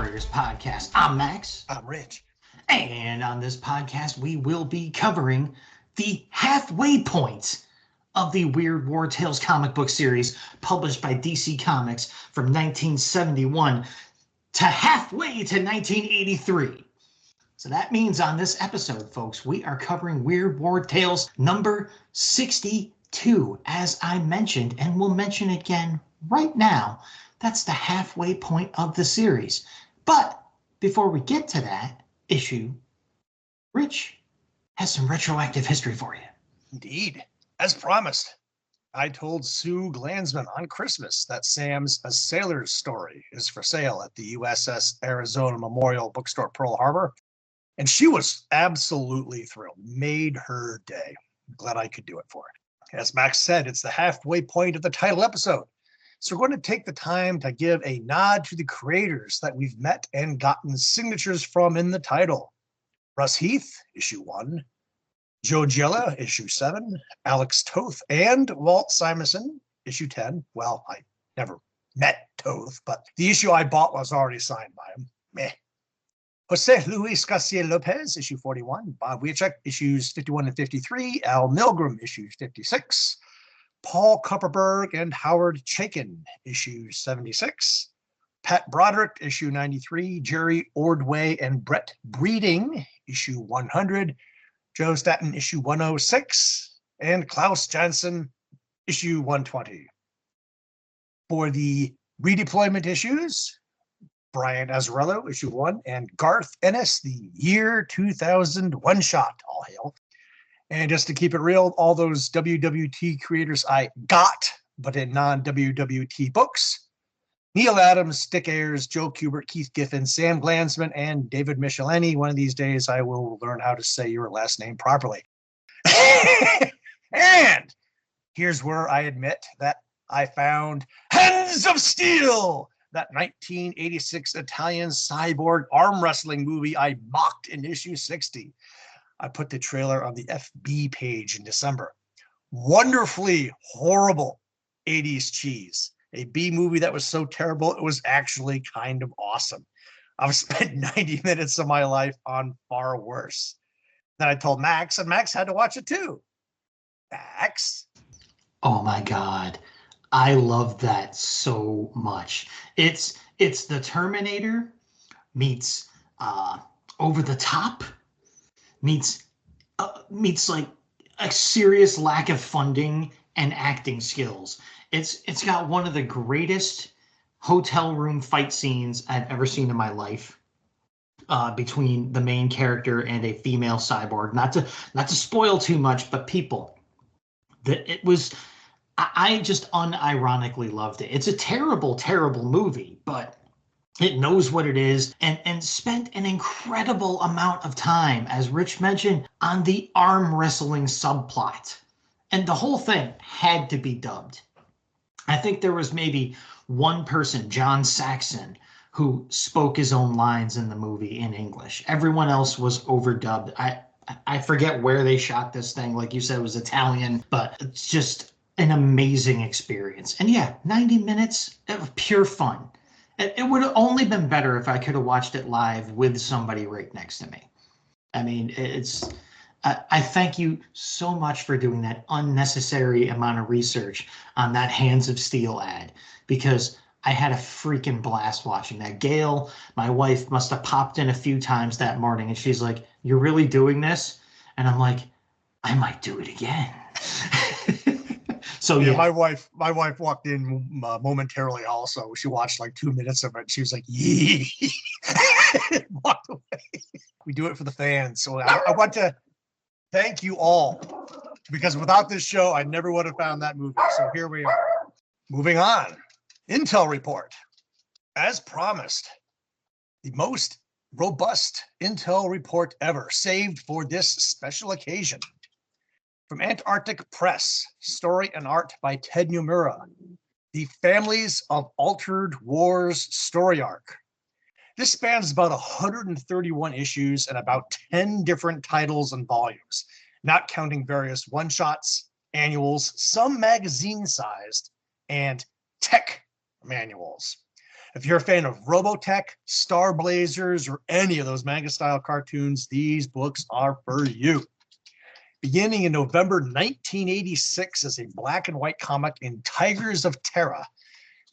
Warriors podcast. I'm Max. I'm Rich. And on this podcast, we will be covering the halfway point of the Weird War Tales comic book series published by DC Comics from 1971 to halfway to 1983. So that means on this episode, folks, we are covering Weird War Tales number 62, as I mentioned, and we'll mention again right now. That's the halfway point of the series. But before we get to that issue, Rich has some retroactive history for you. Indeed. As promised, I told Sue Glansman on Christmas that Sam's A Sailor's Story is for sale at the USS Arizona Memorial Bookstore, Pearl Harbor. And she was absolutely thrilled. Made her day. Glad I could do it for her. As Max said, it's the halfway point of the title episode. So we're going to take the time to give a nod to the creators that we've met and gotten signatures from in the title. Russ Heath, issue 1. Joe Giella, issue 7. Alex Toth and Walt Simonson, issue 10. Well, I never met Toth, but the issue I bought was already signed by him. Meh. Jose Luis Garcia Lopez, issue 41. Bob Wiacek, issues 51 and 53. Al Milgram, issues 56. Paul Kupperberg and Howard Chaykin, issue 76. Pat Broderick, issue 93. Jerry Ordway and Brett Breeding, issue 100. Joe Staton, issue 106. And Klaus Janson, issue 120. For the redeployment issues, Brian Azzarello, issue 1. And Garth Ennis, the year 2000 one-shot. All hail. And just to keep it real, all those WWT creators I got, but in non-WWT books, Neil Adams, Dick Ayers, Joe Kubert, Keith Giffen, Sam Glansman, and David Michelini. One of these days, I will learn how to say your last name properly. And here's where I admit that I found Hands of Steel, that 1986 Italian cyborg arm wrestling movie I mocked in issue 60. I put the trailer on the FB page in December. Wonderfully horrible 80s cheese. A B movie that was so terrible, it was actually kind of awesome. I've spent 90 minutes of my life on far worse. Then I told Max, and Max had to watch it too. Max? Oh my God. I love that so much. It's the Terminator meets Over the Top meets like a serious lack of funding and acting skills. It's got one of the greatest hotel room fight scenes I've ever seen in my life, between the main character and a female cyborg. Not to spoil too much, but people, I just unironically loved it. It's a terrible, terrible movie, but it knows what it is and spent an incredible amount of time, as Rich mentioned, on the arm wrestling subplot. And the whole thing had to be dubbed. I think there was maybe one person, John Saxon, who spoke his own lines in the movie in English. Everyone else was overdubbed. I forget where they shot this thing. Like you said, it was Italian, but it's just an amazing experience. And yeah, 90 minutes of pure fun. It would have only been better if I could have watched it live with somebody right next to me. I mean, I thank you so much for doing that unnecessary amount of research on that Hands of Steel ad, because I had a freaking blast watching that. Gail, my wife, must have popped in a few times that morning, and she's like, "You're really doing this?" And I'm like, "I might do it again." So yeah, my wife walked in momentarily. Also, she watched like 2 minutes of it. She was like, "Yee," walked away. We do it for the fans. So I want to thank you all, because without this show, I never would have found that movie. So here we are. Moving on. Intel report. As promised, the most robust Intel report ever, saved for this special occasion. From Antarctic Press, story and art by Ted Nomura, The Families of Altered Wars story arc. This spans about 131 issues and about 10 different titles and volumes, not counting various one-shots, annuals, some magazine-sized, and tech manuals. If you're a fan of Robotech, Star Blazers, or any of those manga-style cartoons, these books are for you. Beginning in November 1986 as a black and white comic in Tigers of Terra,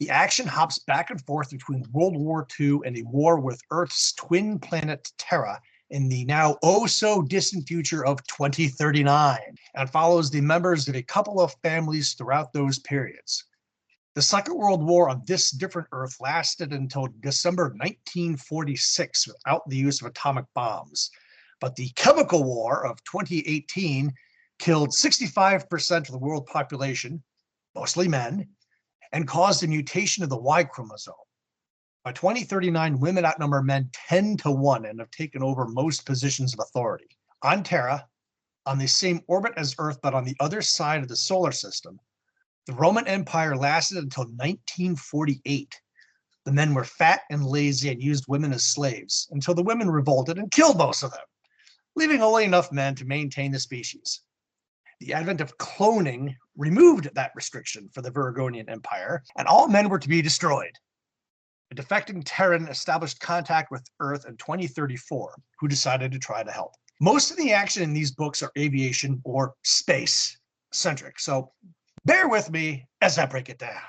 the action hops back and forth between World War II and a war with Earth's twin planet Terra in the now oh-so-distant future of 2039, and follows the members of a couple of families throughout those periods. The Second World War on this different Earth lasted until December 1946 without the use of atomic bombs. But the chemical war of 2018 killed 65% of the world population, mostly men, and caused a mutation of the Y chromosome. By 2039, women outnumber men 10 to 1 and have taken over most positions of authority. On Terra, on the same orbit as Earth but on the other side of the solar system, the Roman Empire lasted until 1948. The men were fat and lazy and used women as slaves until the women revolted and killed most of them, leaving only enough men to maintain the species. The advent of cloning removed that restriction for the Virgonian Empire, and all men were to be destroyed. A defecting Terran established contact with Earth in 2034, who decided to try to help. Most of the action in these books are aviation or space-centric, so bear with me as I break it down.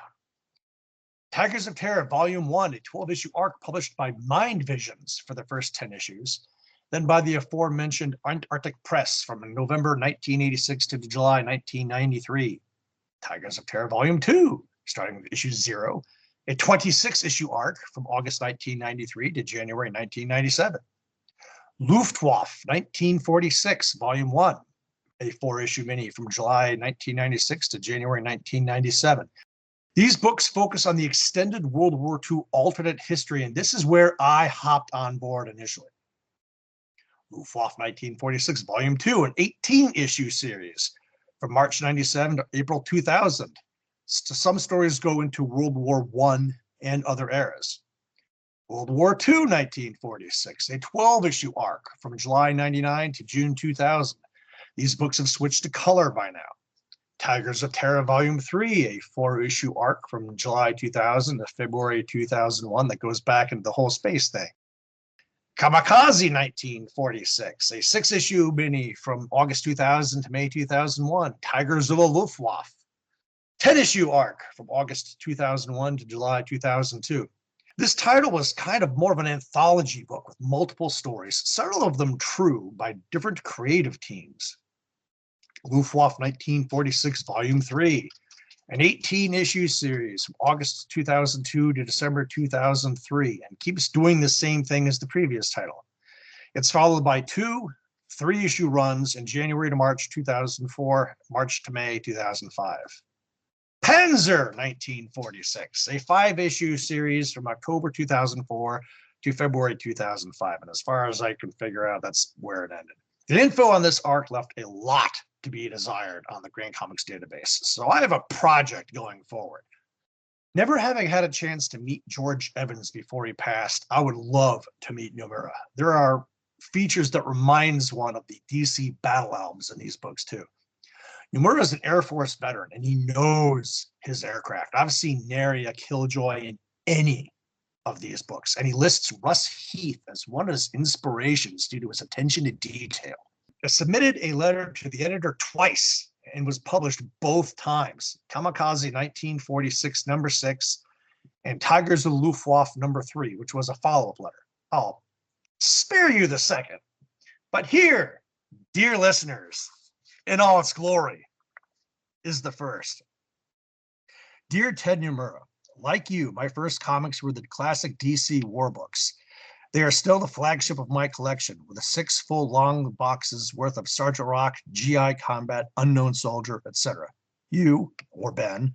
Tigers of Terra Volume 1, a 12-issue arc published by Mind Visions for the first 10 issues, then by the aforementioned Antarctic Press from November 1986 to July 1993. Tigers of Terra Volume 2, starting with issue 0, a 26-issue arc from August 1993 to January 1997. Luftwaffe 1946, Volume 1, a 4-issue mini from July 1996 to January 1997. These books focus on the extended World War II alternate history, and this is where I hopped on board initially. Luftwaffe 1946, Volume 2, an 18-issue series from March 97 to April 2000. Some stories go into World War I and other eras. World War II 1946, a 12-issue arc from July 99 to June 2000. These books have switched to color by now. Tigers of Terra Volume 3, a 4-issue arc from July 2000 to February 2001 that goes back into the whole space thing. Kamikaze 1946, a 6-issue mini from August 2000 to May 2001. Tigers of the Luftwaffe, 10-issue arc from August 2001 to July 2002. This title was kind of more of an anthology book with multiple stories, several of them true by different creative teams. Luftwaffe 1946 Volume 3, an 18-issue series from August 2002 to December 2003, and keeps doing the same thing as the previous title. It's followed by 2 3-issue runs in January to March 2004, March to May 2005. Panzer 1946, a 5-issue series from October 2004 to February 2005, and as far as I can figure out, that's where it ended. The info on this arc left a lot to be desired on the Grand Comics database, so I have a project going forward. Never having had a chance to meet George Evans before he passed, I would love to meet Nomura. There are features that reminds one of the DC battle albums in these books too. Nomura is an Air Force veteran and he knows his aircraft. I've seen nary a killjoy in any of these books, and he lists Russ Heath as one of his inspirations due to his attention to detail. I submitted a letter to the editor twice and was published both times. Kamikaze 1946 number 6 and Tigers of the Luftwaffe number 3, which was a follow-up letter. I'll spare you the second. But here, dear listeners, in all its glory, is the first. Dear Ted Nomura, like you, my first comics were the classic DC war books. They are still the flagship of my collection, with the 6 full long boxes worth of Sergeant Rock, GI Combat, Unknown Soldier, etc. You, or Ben,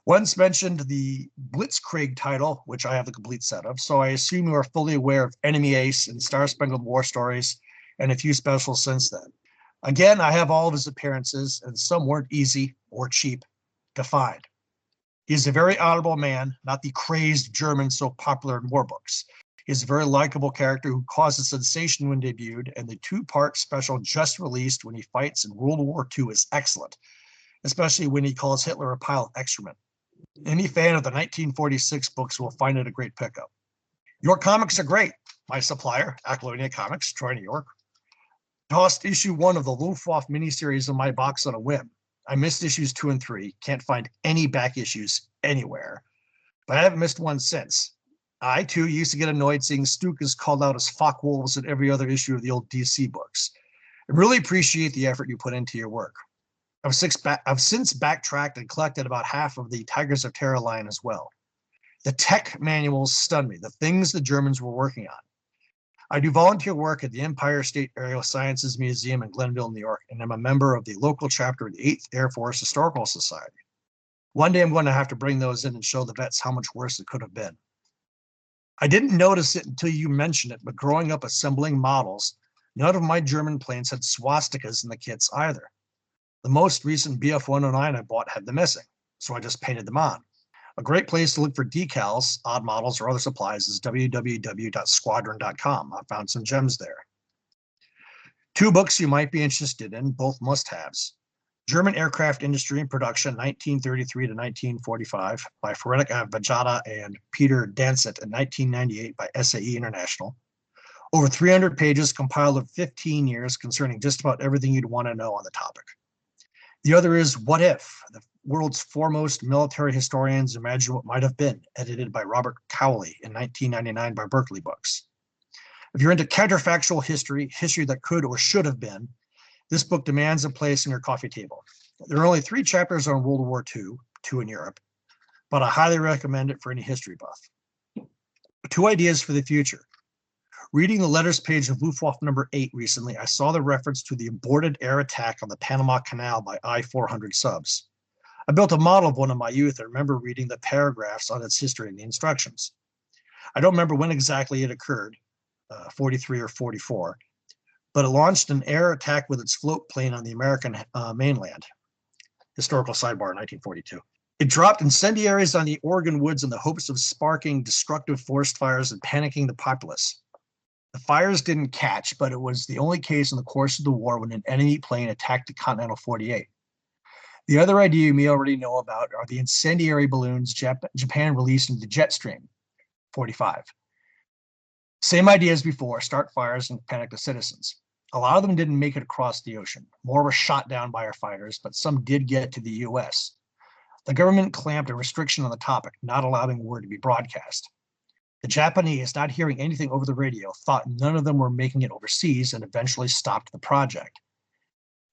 once mentioned the Blitzkrieg title, which I have the complete set of, so I assume you are fully aware of Enemy Ace and Star Spangled War stories, and a few specials since then. Again, I have all of his appearances, and some weren't easy or cheap to find. He is a very honorable man, not the crazed German so popular in war books. He is a very likable character who caused a sensation when debuted, and the 2-part special just released when he fights in World War II is excellent, especially when he calls Hitler a pile of excrement. Any fan of the 1946 books will find it a great pickup. Your comics are great. My supplier, Acolonia Comics, Troy, New York, tossed issue 1 of the Luftwaffe miniseries in my box on a whim. I missed issues 2 and 3. Can't find any back issues anywhere. But I haven't missed one since. I, too, used to get annoyed seeing Stukas called out as fuck wolves in every other issue of the old DC books. I really appreciate the effort you put into your work. I've since backtracked and collected about half of the Tigers of Terror line as well. The tech manuals stunned me, the things the Germans were working on. I do volunteer work at the Empire State Aerial Sciences Museum in Glenville, New York, and I'm a member of the local chapter of the 8th Air Force Historical Society. One day I'm going to have to bring those in and show the vets how much worse it could have been. I didn't notice it until you mentioned it, but growing up assembling models, none of my German planes had swastikas in the kits either. The most recent BF-109 I bought had them missing, so I just painted them on. A great place to look for decals, odd models, or other supplies is www.squadron.com. I found some gems there. 2 books you might be interested in, both must-haves. German Aircraft Industry and Production, 1933 to 1945, by Ferenc Vajada and Peter Dansett, in 1998 by SAE International. Over 300 pages compiled of 15 years concerning just about everything you'd want to know on the topic. The other is What If? The world's foremost military historians imagine what might have been, edited by Robert Cowley in 1999 by Berkeley Books. If you're into counterfactual history, history that could or should have been, this book demands a place on your coffee table. There are only 3 chapters on World War II, 2 in Europe, but I highly recommend it for any history buff. 2 ideas for the future. Reading the letters page of Luftwaffe number 8 recently, I saw the reference to the aborted air attack on the Panama Canal by I-400 subs. I built a model of one in my youth and remember reading the paragraphs on its history and the instructions. I don't remember when exactly it occurred, 43 or 44, but it launched an air attack with its float plane on the American mainland. Historical sidebar, 1942. It dropped incendiaries on the Oregon woods in the hopes of sparking destructive forest fires and panicking the populace. The fires didn't catch, but it was the only case in the course of the war when an enemy plane attacked the Continental 48. The other idea you may already know about are the incendiary balloons Japan released into the jet stream, 45. Same idea as before, start fires and panic the citizens. A lot of them didn't make it across the ocean. More were shot down by our fighters, but some did get to the US. The government clamped a restriction on the topic, not allowing word to be broadcast. The Japanese, not hearing anything over the radio, thought none of them were making it overseas and eventually stopped the project.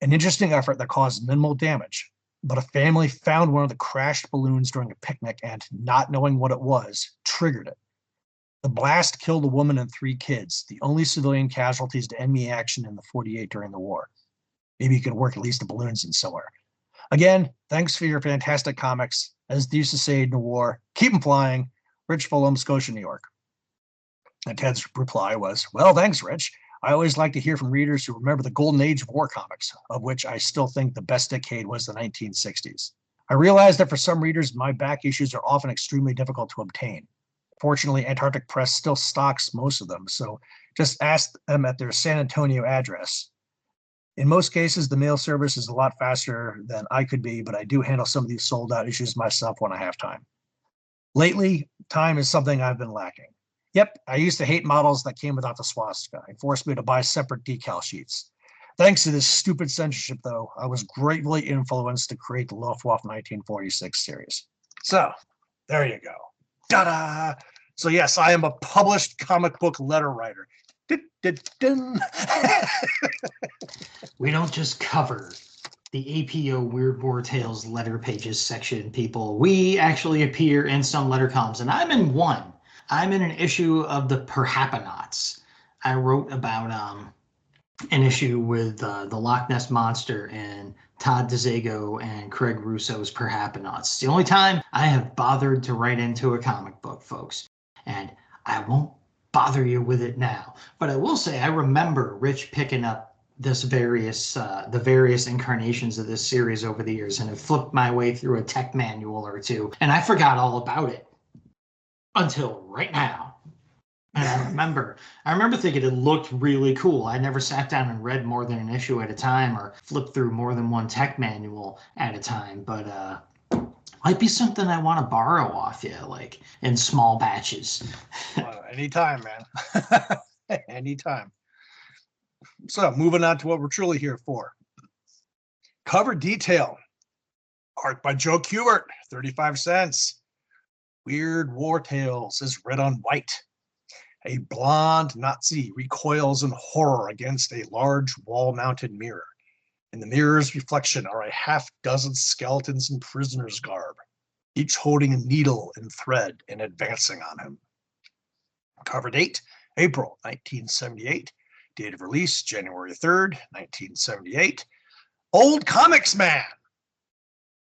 An interesting effort that caused minimal damage, but a family found one of the crashed balloons during a picnic and, not knowing what it was, triggered it. The blast killed a woman and 3 kids, the only civilian casualties to enemy action in the 48 during the war. Maybe you could work at least the balloons in somewhere. Again, thanks for your fantastic comics. As they used to say in the war, keep them flying. Rich Fulham, Scotia, New York. And Ted's reply was, well, thanks, Rich. I always like to hear from readers who remember the golden age of war comics, of which I still think the best decade was the 1960s. I realize that for some readers, my back issues are often extremely difficult to obtain. Fortunately, Antarctic Press still stocks most of them, so just ask them at their San Antonio address. In most cases, the mail service is a lot faster than I could be, but I do handle some of these sold out issues myself when I have time. Lately, time is something I've been lacking. Yep, I used to hate models that came without the swastika. It forced me to buy separate decal sheets. Thanks to this stupid censorship, though, I was greatly influenced to create the Luftwaffe 1946 series. So, there you go. Ta-da! So yes, I am a published comic book letter writer. We don't just cover the APO Weird War Tales letter pages section, people. We actually appear in some letter columns, and I'm in one. I'm in an issue of the Perhapanauts. I wrote about an issue with the Loch Ness Monster and Todd DeZago and Craig Russo's Perhapanauts. It's the only time I have bothered to write into a comic book, folks. And I won't bother you with it now. But I will say I remember Rich picking up the various incarnations of this series over the years, and have flipped my way through a tech manual or 2, and I forgot all about it until right now. And I remember thinking it looked really cool. I never sat down and read more than an issue at a time or flipped through more than one tech manual at a time. But Might be something I want to borrow off you, like in small batches. Anytime, man. Anytime. So moving on to what we're truly here for. Cover detail. Art by Joe Kubert, 35 cents. Weird War Tales is red on white. A blonde Nazi recoils in horror against a large wall-mounted mirror. In the mirror's reflection are a half-dozen skeletons in prisoner's garb, each holding a needle and thread and advancing on him. Cover date, April 1978. Date of release, January 3rd, 1978. Old Comics Man.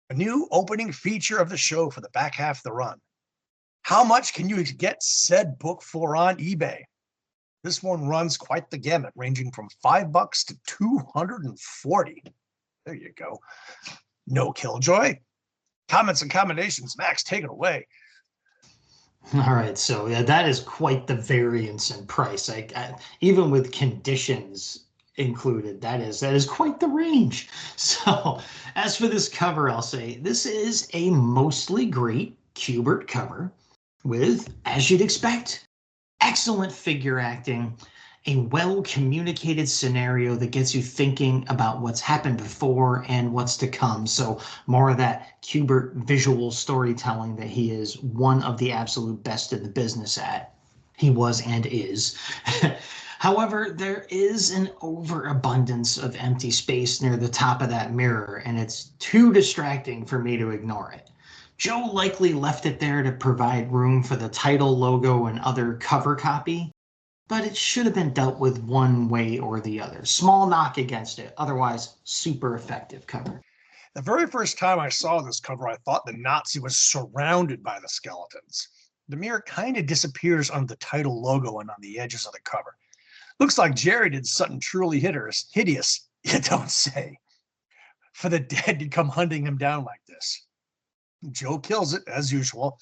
A new opening feature of the show for the back half of the run. How much can you get said book for on eBay? This one runs quite the gamut, ranging from $5 to $240. There you go. No Killjoy. Comments and combinations. Max, take it away. All right, so yeah, that is quite the variance in price. Even with conditions included, that is quite the range. So as for this cover, I'll say this is a mostly great Kubert cover with, as you'd expect, excellent figure acting, a well-communicated scenario that gets you thinking about what's happened before and what's to come. So more of that Kubert visual storytelling that he is one of the absolute best in the business at. He was and is. However, there is an overabundance of empty space near the top of that mirror, and it's too distracting for me to ignore it. Joe likely left it there to provide room for the title logo and other cover copy, but it should have been dealt with one way or the other. Small knock against it, otherwise super effective cover. The very first time I saw this cover, I thought the Nazi was surrounded by the skeletons. The mirror kind of disappears on the title logo and on the edges of the cover. Looks like Jerry did something truly hideous, you don't say, for the dead to come hunting him down like this. Joe kills it, as usual,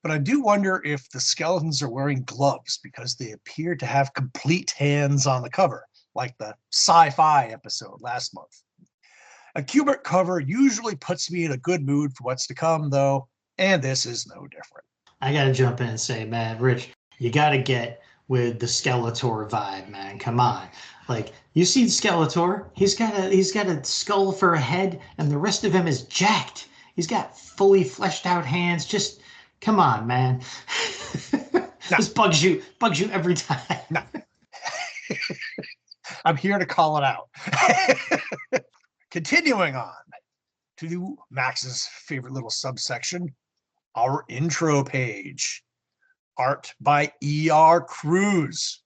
but I do wonder if the skeletons are wearing gloves because they appear to have complete hands on the cover, like the sci-fi episode last month. A Kubert cover usually puts me in a good mood for what's to come, though, and this is no different. I gotta jump in and say, man, Rich, you gotta get with the Skeletor vibe, man. Come on. Like, you see Skeletor, he's got a skull for a head, and the rest of him is jacked. He's got fully fleshed out hands. Just come on, man. This bugs you every time. No. I'm here to call it out. Continuing on to Max's favorite little subsection, our intro page. Art by E.R. Cruz.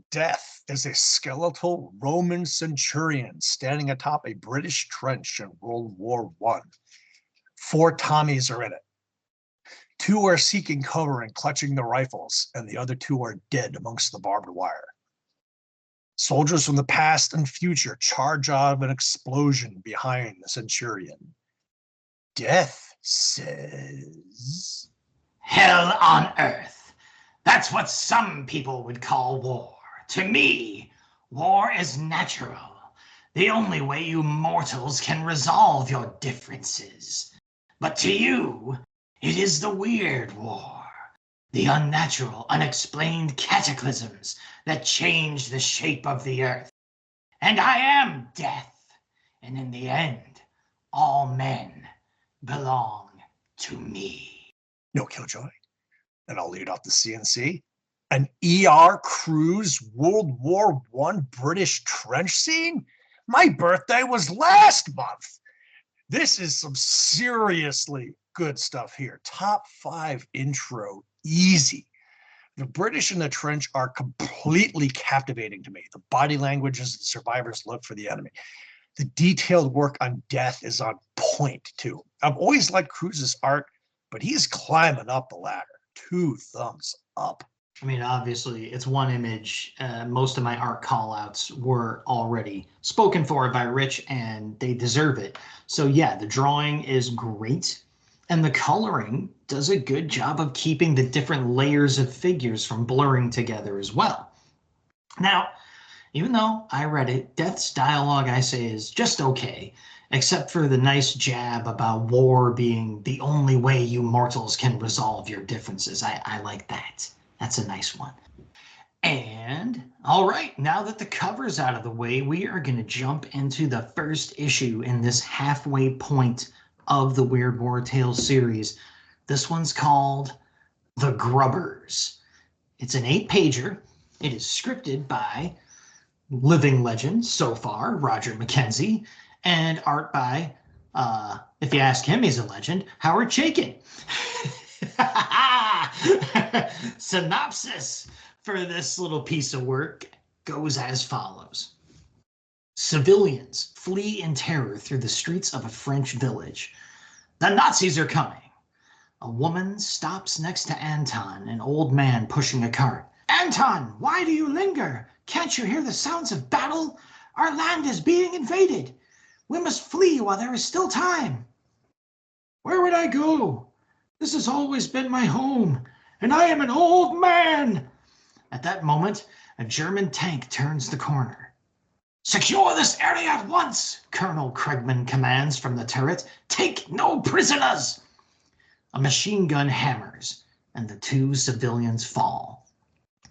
Death is a skeletal Roman centurion standing atop a British trench in World War I. 4 Tommies are in it. 2 are seeking cover and clutching the rifles, and the other 2 are dead amongst the barbed wire. Soldiers from the past and future charge out of an explosion behind the centurion. Death says, "Hell on earth. That's what some people would call war. To me, war is natural. The only way you mortals can resolve your differences. But to you, it is the weird war. The unnatural, unexplained cataclysms that change the shape of the earth. And I am death. And in the end, all men belong to me." No Killjoy. And I'll lead off the CNC. An E.R. Cruz World War I British trench scene? My birthday was last month. This is some seriously good stuff here. Top 5 intro, easy. The British in the trench are completely captivating to me. The body language as the survivors look for the enemy. The detailed work on death is on point, too. I've always liked Cruz's art, but he's climbing up the ladder. 2 thumbs up. I mean, obviously, it's one image. Most of my art callouts were already spoken for by Rich, and they deserve it. So yeah, the drawing is great, and the coloring does a good job of keeping the different layers of figures from blurring together as well. Now, even though I read it, Death's dialogue, I say, is just okay. except for the nice jab about war being the only way you mortals can resolve your differences. I like that. That's a nice one. And all right, now that the cover's out of the way, we are going to jump into the first issue in this halfway point of the Weird War Tales series. This one's called The Grubbers. It's an 8-pager. It is scripted by living legend so far, Roger McKenzie, and art by, if you ask him, he's a legend, Howard Chaykin. Synopsis for this little piece of work goes as follows. Civilians flee in terror through the streets of a French village. The Nazis are coming. A woman stops next to Anton, an old man pushing a cart. Anton, why do you linger? Can't you hear the sounds of battle? Our land is being invaded. We must flee while there is still time. Where would I go? This has always been my home, and I am an old man. At that moment, a German tank turns the corner. Secure this area at once, Colonel Krugman commands from the turret. Take no prisoners. A machine gun hammers, and the 2 civilians fall.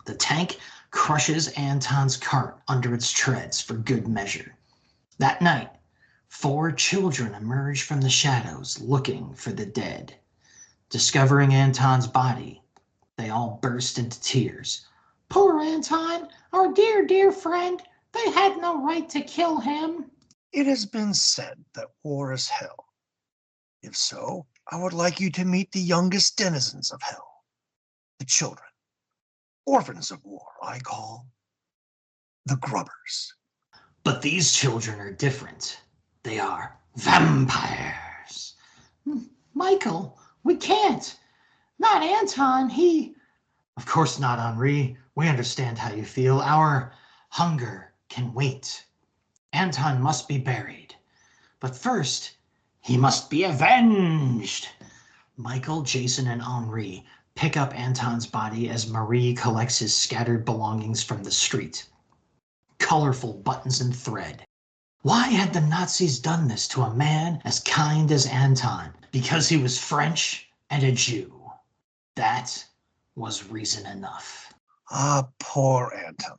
The tank crushes Anton's cart under its treads for good measure. That night, 4 children emerge from the shadows looking for the dead. Discovering Anton's body, they all burst into tears. Poor Anton, our dear, dear friend. They had no right to kill him. It has been said that war is hell. If so, I would like you to meet the youngest denizens of hell, the children. Orphans of war, I call the Grubbers. But these children are different. They are vampires. Michael, we can't. Not Anton, he... Of course not, Henri. We understand how you feel. Our hunger can wait. Anton must be buried. But first, he must be avenged. Michael, Jason, and Henri pick up Anton's body as Marie collects his scattered belongings from the street. Colorful buttons and thread. Why had the Nazis done this to a man as kind as Anton? Because he was French and a Jew. That was reason enough. Ah, poor Anton.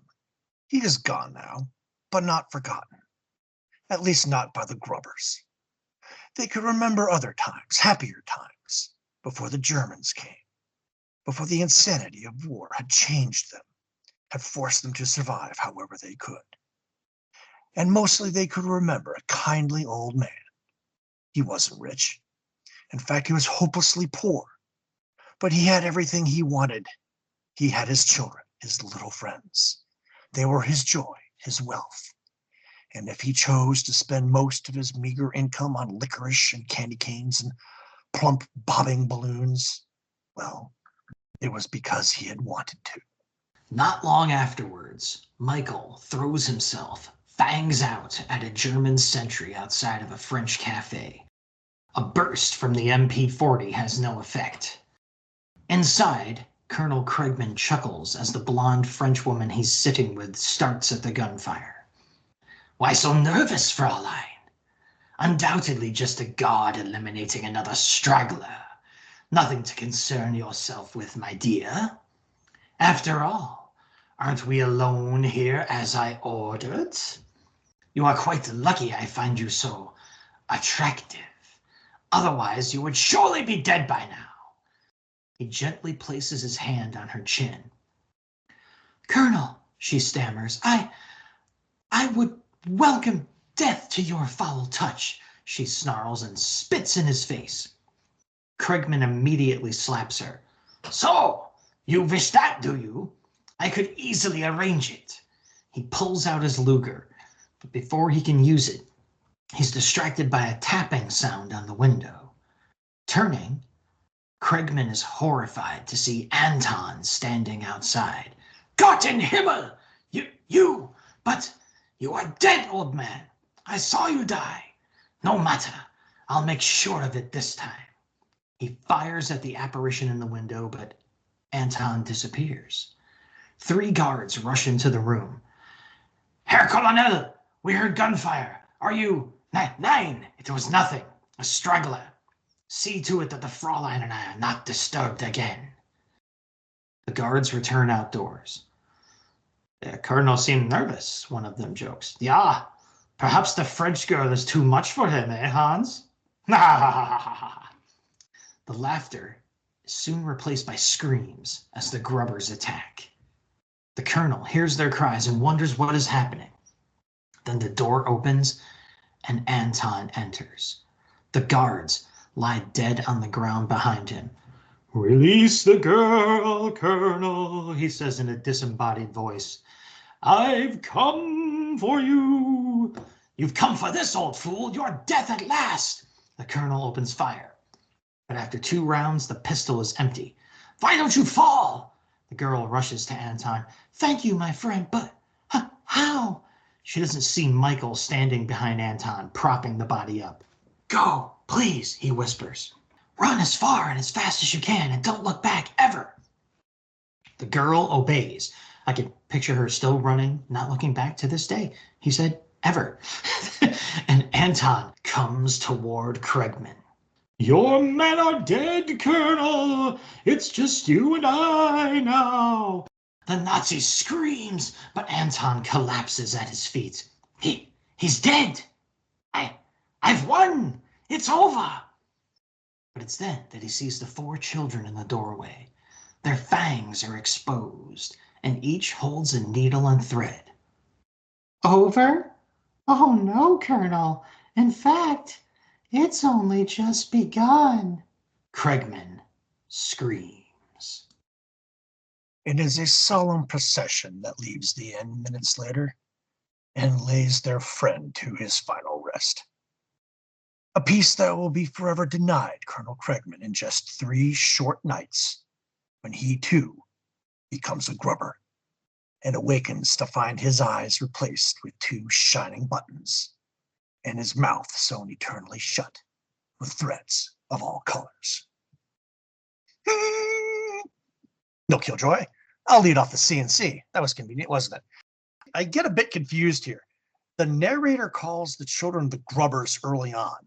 He is gone now, but not forgotten. At least not by the Grubbers. They could remember other times, happier times, before the Germans came, before the insanity of war had changed them, had forced them to survive however they could. And mostly they could remember a kindly old man. He wasn't rich. In fact, he was hopelessly poor. But he had everything he wanted. He had his children, his little friends. They were his joy, his wealth. And if he chose to spend most of his meager income on licorice and candy canes and plump bobbing balloons, well, it was because he had wanted to. Not long afterwards, Michael throws himself, fangs out, at a German sentry outside of a French cafe. A burst from the MP40 has no effect. Inside, Colonel Krugman chuckles as the blonde Frenchwoman he's sitting with starts at the gunfire. Why so nervous, Fraulein? Undoubtedly just a guard eliminating another straggler. Nothing to concern yourself with, my dear. After all, aren't we alone here as I ordered? You are quite lucky I find you so attractive. Otherwise, you would surely be dead by now. He gently places his hand on her chin. Colonel, she stammers, I would welcome death to your foul touch, she snarls and spits in his face. Krugman immediately slaps her. So, you wish that, do you? I could easily arrange it. He pulls out his Luger, but before he can use it, he's distracted by a tapping sound on the window. Turning, Krugman is horrified to see Anton standing outside. Gott in Himmel! But you are dead, old man. I saw you die. No matter. I'll make sure of it this time. He fires at the apparition in the window, but Anton disappears. 3 guards rush into the room. Herr Colonel, we heard gunfire. Are you Nein, it was nothing. A straggler. See to it that the Fräulein and I are not disturbed again. The guards return outdoors. The colonel seemed nervous, one of them jokes. Yeah, perhaps the French girl is too much for him, eh, Hans? The laughter is soon replaced by screams as the grubbers attack. The colonel hears their cries and wonders what is happening. Then the door opens and Anton enters. The guards lie dead on the ground behind him. Release the girl, Colonel, he says in a disembodied voice. I've come for you. You've come for this, old fool. Your death at last. The colonel opens fire. But after 2 rounds, the pistol is empty. Why don't you fall? The girl rushes to Anton. Thank you, my friend, but how? She doesn't see Michael standing behind Anton, propping the body up. Go, please, he whispers. Run as far and as fast as you can, and don't look back, ever. The girl obeys. I can picture her still running, not looking back to this day. He said, ever. And Anton comes toward Kregman. Your men are dead, Colonel. It's just you and I now. The Nazi screams, but Anton collapses at his feet. He's dead. I've won. It's over. But it's then that he sees the 4 children in the doorway. Their fangs are exposed, and each holds a needle and thread. Over? Oh no, Colonel. In fact, it's only just begun. Kregman screams. It is a solemn procession that leaves the inn minutes later and lays their friend to his final rest. A peace that will be forever denied Colonel Kregman in just 3 short nights, when he too becomes a grubber and awakens to find his eyes replaced with 2 shining buttons and his mouth sewn eternally shut with threads of all colors. No killjoy. I'll lead off the CNC. That was convenient, wasn't it? I get a bit confused here. The narrator calls the children the grubbers early on,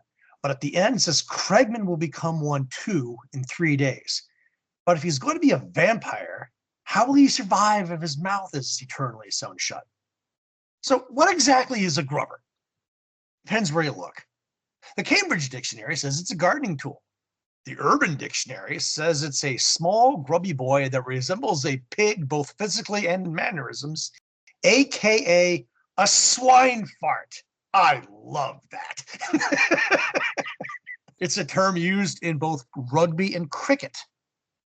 but at the end says Kregman will become one too in 3 days. But if he's going to be a vampire, how will he survive if his mouth is eternally sewn shut? So what exactly is a grubber? Depends where you look. The Cambridge Dictionary says it's a gardening tool. The Urban Dictionary says it's a small, grubby boy that resembles a pig both physically and in mannerisms, aka a swine fart. I love that. It's a term used in both rugby and cricket.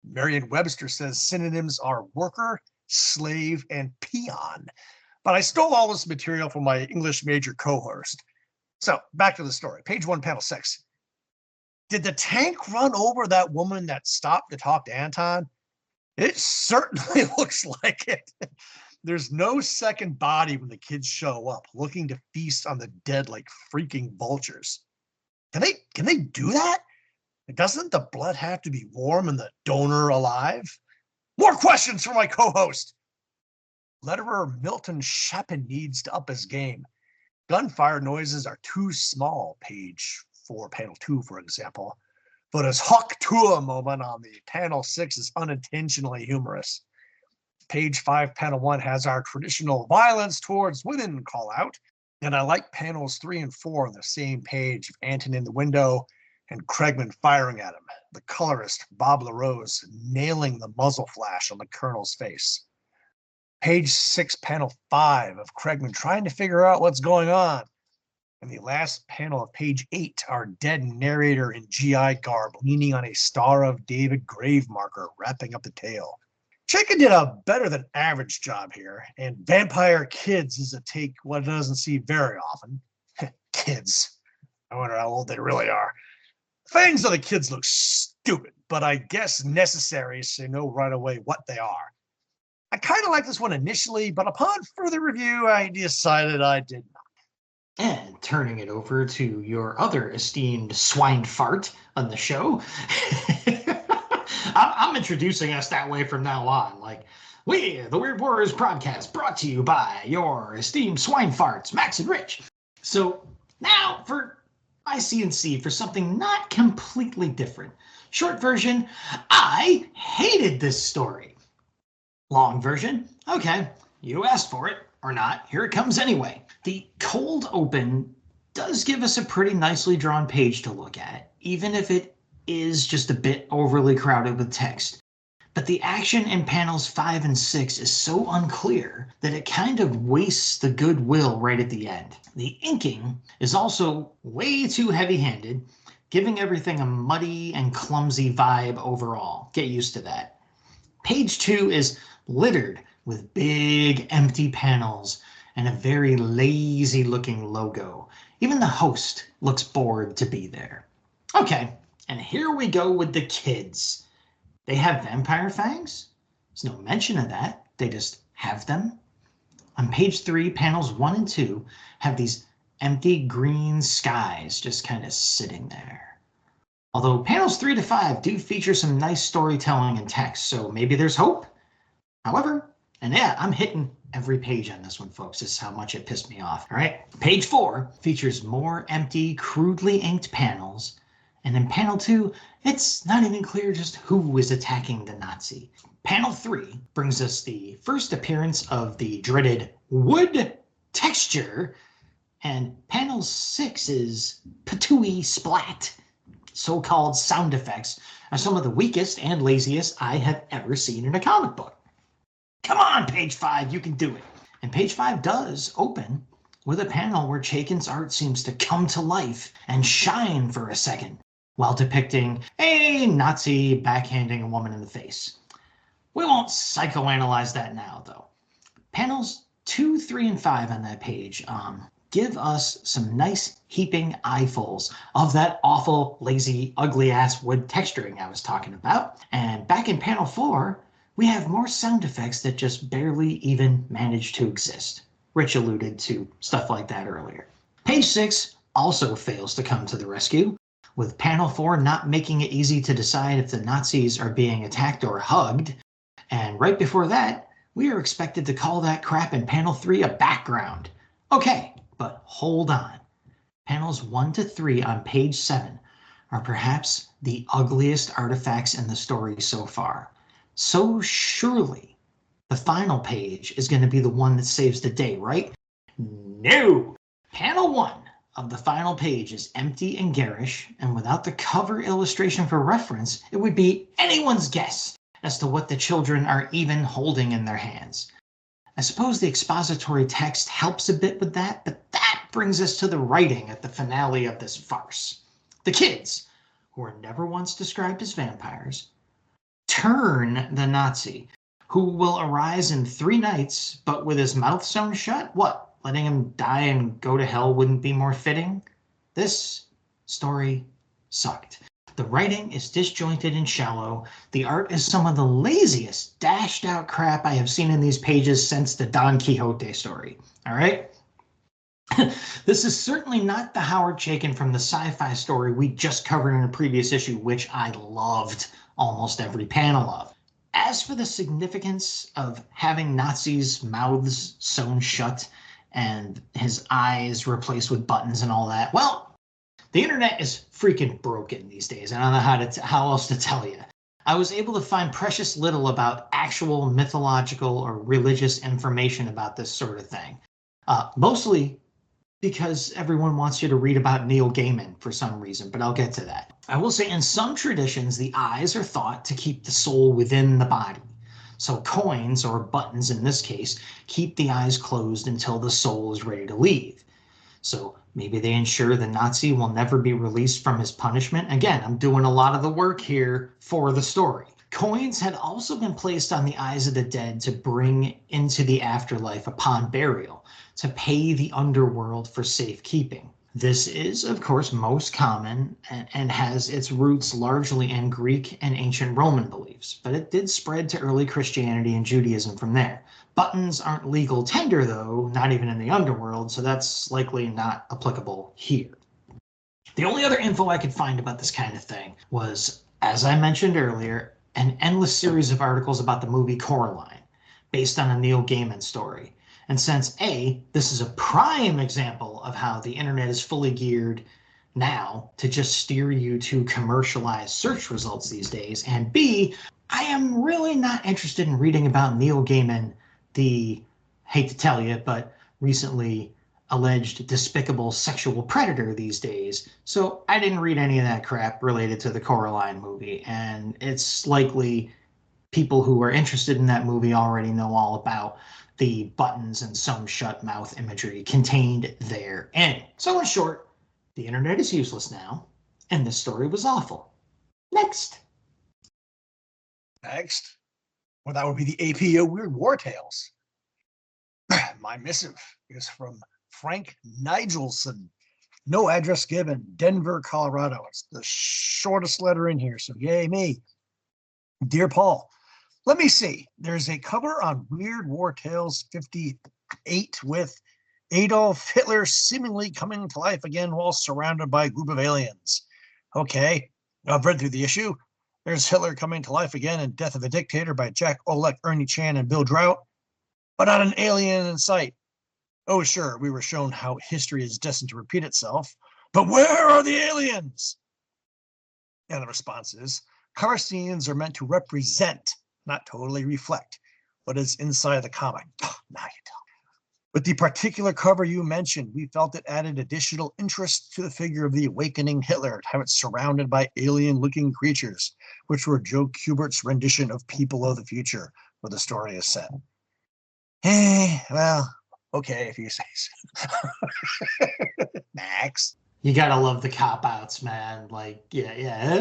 Merriam-Webster says synonyms are worker, slave, and peon. But I stole all this material from my English major co-host. So back to the story. Page 1, panel 6. Did the tank run over that woman that stopped to talk to Anton? It certainly looks like it. There's no second body when the kids show up, looking to feast on the dead like freaking vultures. Can they do that? Doesn't the blood have to be warm and the donor alive? More questions for my co-host. Letterer Milton Chapin needs to up his game. Gunfire noises are too small, page 4, panel 2, for example. But his Hawk Tua moment on the panel 6 is unintentionally humorous. Page 5, panel 1 has our traditional violence towards women call out. And I like panels 3 and 4 on the same page of Anton in the window and Kregman firing at him. The colorist, Bob LaRose, nailing the muzzle flash on the colonel's face. Page 6, panel 5 of Kregman trying to figure out what's going on. And the last panel of page 8, our dead narrator in GI garb leaning on a Star of David grave marker, wrapping up the tale. Chaykin did a better than average job here, and Vampire Kids is a take one doesn't see very often. Kids. I wonder how old they really are. Fangs of the kids look stupid, but I guess necessary so you know right away what they are. I kind of like this one initially, but upon further review, I decided I did not. And turning it over to your other esteemed swine fart on the show. I'm introducing us that way from now on. Like, the Weird Warriors podcast brought to you by your esteemed swine farts, Max and Rich. So Now for my C&C for something not completely different. Short version, I hated this story. Long version, okay, you asked for it or not, here it comes anyway. The cold open does give us a pretty nicely drawn page to look at, even if it is just a bit overly crowded with text. But the action in panels 5 and 6 is so unclear that it kind of wastes the goodwill right at the end. The inking is also way too heavy-handed, giving everything a muddy and clumsy vibe overall. Get used to that. Page 2 is littered with big empty panels and a very lazy looking logo. Even the host looks bored to be there. Okay, and here we go with the kids. They have vampire fangs? There's no mention of that. They just have them. On page 3, panels 1 and 2 have these empty green skies just kind of sitting there. Although panels 3 to 5 do feature some nice storytelling and text, so maybe there's hope. However, and yeah, I'm hitting every page on this one, folks. This is how much it pissed me off. All right, page 4 features more empty, crudely inked panels. And in panel 2, it's not even clear just who is attacking the Nazi. Panel 3 brings us the first appearance of the dreaded wood texture. And panel 6 is patooey splat. So-called sound effects are some of the weakest and laziest I have ever seen in a comic book. Come on, page 5, you can do it. And page 5 does open with a panel where Chaykin's art seems to come to life and shine for a second, while depicting a Nazi backhanding a woman in the face. We won't psychoanalyze that now, though. Panels 2, 3, and 5 on that page give us some nice heaping eyefuls of that awful, lazy, ugly-ass wood texturing I was talking about. And back in panel 4, we have more sound effects that just barely even manage to exist. Rich alluded to stuff like that earlier. Page 6 also fails to come to the rescue, with panel 4 not making it easy to decide if the Nazis are being attacked or hugged. And right before that, we are expected to call that crap in panel 3 a background. Okay, but hold on. Panels 1 to 3 on page 7 are perhaps the ugliest artifacts in the story so far. So surely the final page is going to be the one that saves the day, right? No! Panel 1 of the final page is empty and garish, and without the cover illustration for reference, it would be anyone's guess as to what the children are even holding in their hands. I suppose the expository text helps a bit with that, but that brings us to the writing at the finale of this farce. The kids, who are never once described as vampires, turn the Nazi, who will arise in 3 nights, but with his mouth sewn shut? What? Letting him die and go to hell wouldn't be more fitting? This story sucked. The writing is disjointed and shallow. The art is some of the laziest, dashed out crap I have seen in these pages since the Don Quixote story. All right? This is certainly not the Howard Chaykin from the sci-fi story we just covered in a previous issue, which I loved almost every panel of. As for the significance of having Nazis' mouths sewn shut and his eyes replaced with buttons and all that, well, the internet is freaking broken these days. I don't know how else to tell you. I was able to find precious little about actual mythological or religious information about this sort of thing. Mostly because everyone wants you to read about Neil Gaiman for some reason, but I'll get to that. I will say in some traditions, the eyes are thought to keep the soul within the body. So coins, or buttons in this case, keep the eyes closed until the soul is ready to leave. So maybe they ensure the Nazi will never be released from his punishment. Again, I'm doing a lot of the work here for the story. Coins had also been placed on the eyes of the dead to bring into the afterlife upon burial, to pay the underworld for safekeeping. This is, of course, most common and has its roots largely in Greek and ancient Roman beliefs, but it did spread to early Christianity and Judaism from there. Buttons aren't legal tender, though, not even in the underworld, so that's likely not applicable here. The only other info I could find about this kind of thing was, as I mentioned earlier, an endless series of articles about the movie Coraline, based on a Neil Gaiman story. And since A, this is a prime example of how the internet is fully geared now to just steer you to commercialized search results these days, and B, I am really not interested in reading about Neil Gaiman, the, hate to tell you, but recently alleged despicable sexual predator these days. So I didn't read any of that crap related to the Coraline movie, and it's likely people who are interested in that movie already know all about the buttons and some shut mouth imagery contained therein. So in short, the internet is useless now, and this story was awful. Next. Next. Well, that would be the APO Weird War Tales. My missive is from Frank Nigelson. No address given. Denver, Colorado. It's the shortest letter in here, so yay me. Dear Paul, let me see. There's a cover on Weird War Tales 58 with Adolf Hitler seemingly coming to life again while surrounded by a group of aliens. Okay, I've read through the issue. There's Hitler coming to life again in Death of a Dictator by Jack Olek, Ernie Chan, and Bill Drought, but not an alien in sight. Oh, sure, we were shown how history is destined to repeat itself, but where are the aliens? And the response is, cover scenes are meant to represent, not totally reflect, what is inside the comic. Oh, now you tell. With the particular cover you mentioned, we felt it added additional interest to the figure of the awakening Hitler, to have it surrounded by alien-looking creatures, which were Joe Kubert's rendition of People of the Future, where the story is set. Hey, well, okay, if you say so. Max. You gotta love the cop-outs, man. Like, yeah,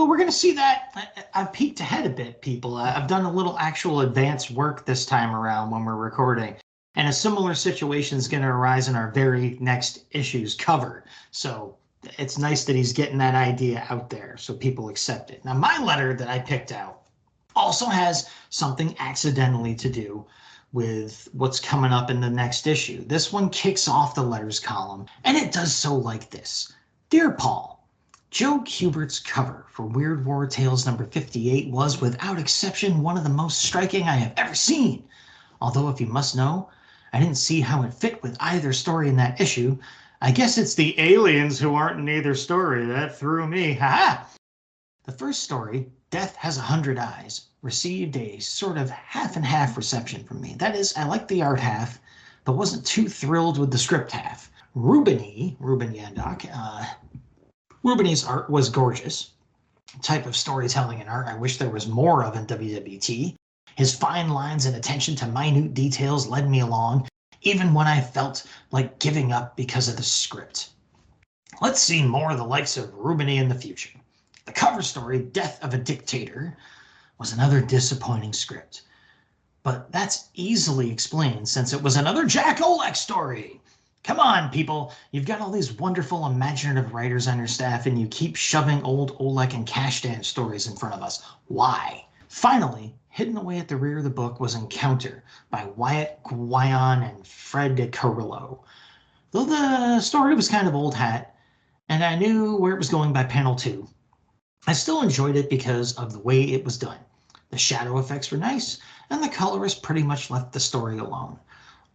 we're gonna see that. I've peeked ahead a bit, people. I've done a little actual advanced work this time around when we're recording. And a similar situation is going to arise in our very next issue's cover. So it's nice that he's getting that idea out there so people accept it. Now, my letter that I picked out also has something accidentally to do with what's coming up in the next issue. This one kicks off the letters column, and it does so like this. Dear Paul, Joe Kubert's cover for Weird War Tales number 58 was, without exception, one of the most striking I have ever seen. Although, if you must know, I didn't see how it fit with either story in that issue. I guess it's the aliens who aren't in either story. That threw me. Ha-ha! The first story, Death Has 100 Eyes, received a sort of half and half reception from me. That is, I liked the art half, but wasn't too thrilled with the script half. Ruben Yandok, Ruben's art was gorgeous. Type of storytelling and art I wish there was more of in WWT. His fine lines and attention to minute details led me along, even when I felt like giving up because of the script. Let's see more of the likes of Rubini in the future. The cover story, Death of a Dictator, was another disappointing script. But that's easily explained since it was another Jack Olek story. Come on, people. You've got all these wonderful imaginative writers on your staff and you keep shoving old Olek and Kashdan stories in front of us. Why? Finally, hidden away at the rear of the book was Encounter by Wyatt Guyon and Fred Carrillo. Though the story was kind of old hat, and I knew where it was going by panel 2, I still enjoyed it because of the way it was done. The shadow effects were nice, and the colorist pretty much left the story alone.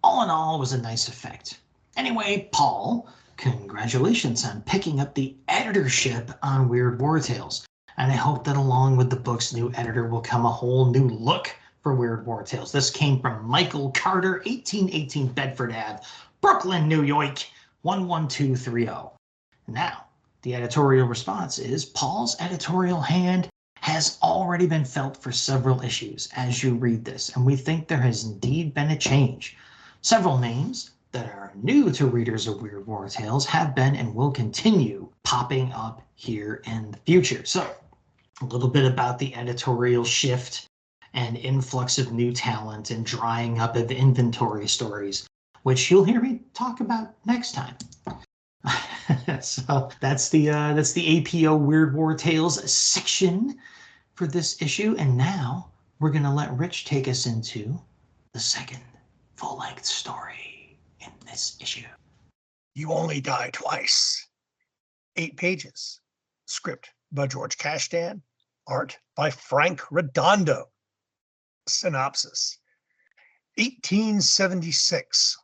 All in all, it was a nice effect. Anyway, Paul, congratulations on picking up the editorship on Weird War Tales. And I hope that along with the book's new editor will come a whole new look for Weird War Tales. This came from Michael Carter, 1818 Bedford Ave, Brooklyn, New York, 11230. Now, the editorial response is Paul's editorial hand has already been felt for several issues as you read this, and we think there has indeed been a change. Several names that are new to readers of Weird War Tales have been and will continue popping up here in the future. So, a little bit about the editorial shift and influx of new talent and drying up of inventory stories, which you'll hear me talk about next time. So that's the APO Weird War Tales section for this issue, and now we're gonna let Rich take us into the second full-length story in this issue. You Only Die Twice. 8 pages. Script by George Kashdan. Art by Frank Redondo. Synopsis. 1876.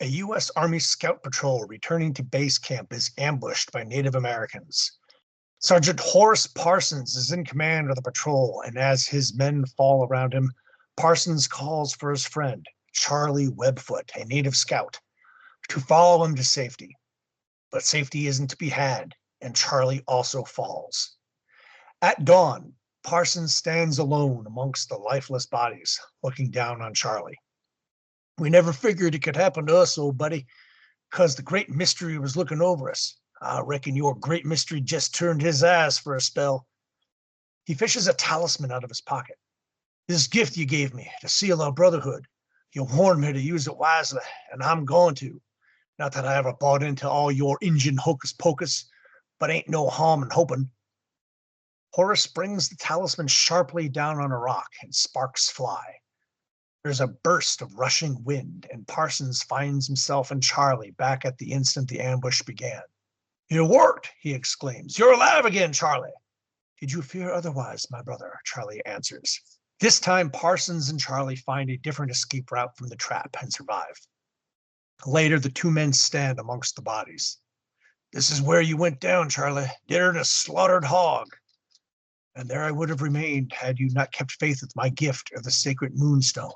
A U.S. Army Scout Patrol returning to base camp is ambushed by Native Americans. Sergeant Horace Parsons is in command of the patrol, and as his men fall around him, Parsons calls for his friend, Charlie Webfoot, a native scout, to follow him to safety. But safety isn't to be had, and Charlie also falls. At dawn, Parsons stands alone amongst the lifeless bodies, looking down on Charlie. "We never figured it could happen to us, old buddy, 'cause the Great Mystery was looking over us. I reckon your Great Mystery just turned his ass for a spell." He fishes a talisman out of his pocket. "This gift you gave me to seal our brotherhood. You warned me to use it wisely, and I'm going to. Not that I ever bought into all your Injun hocus pocus, but ain't no harm in hoping." Horace brings the talisman sharply down on a rock, and sparks fly. There's a burst of rushing wind, and Parsons finds himself and Charlie back at the instant the ambush began. "It worked," he exclaims. "You're alive again, Charlie." "Did you fear otherwise, my brother?" Charlie answers. This time, Parsons and Charlie find a different escape route from the trap and survive. Later, the two men stand amongst the bodies. "This is where you went down, Charlie. Dinner to slaughtered hog." "And there I would have remained had you not kept faith with my gift of the sacred moonstone."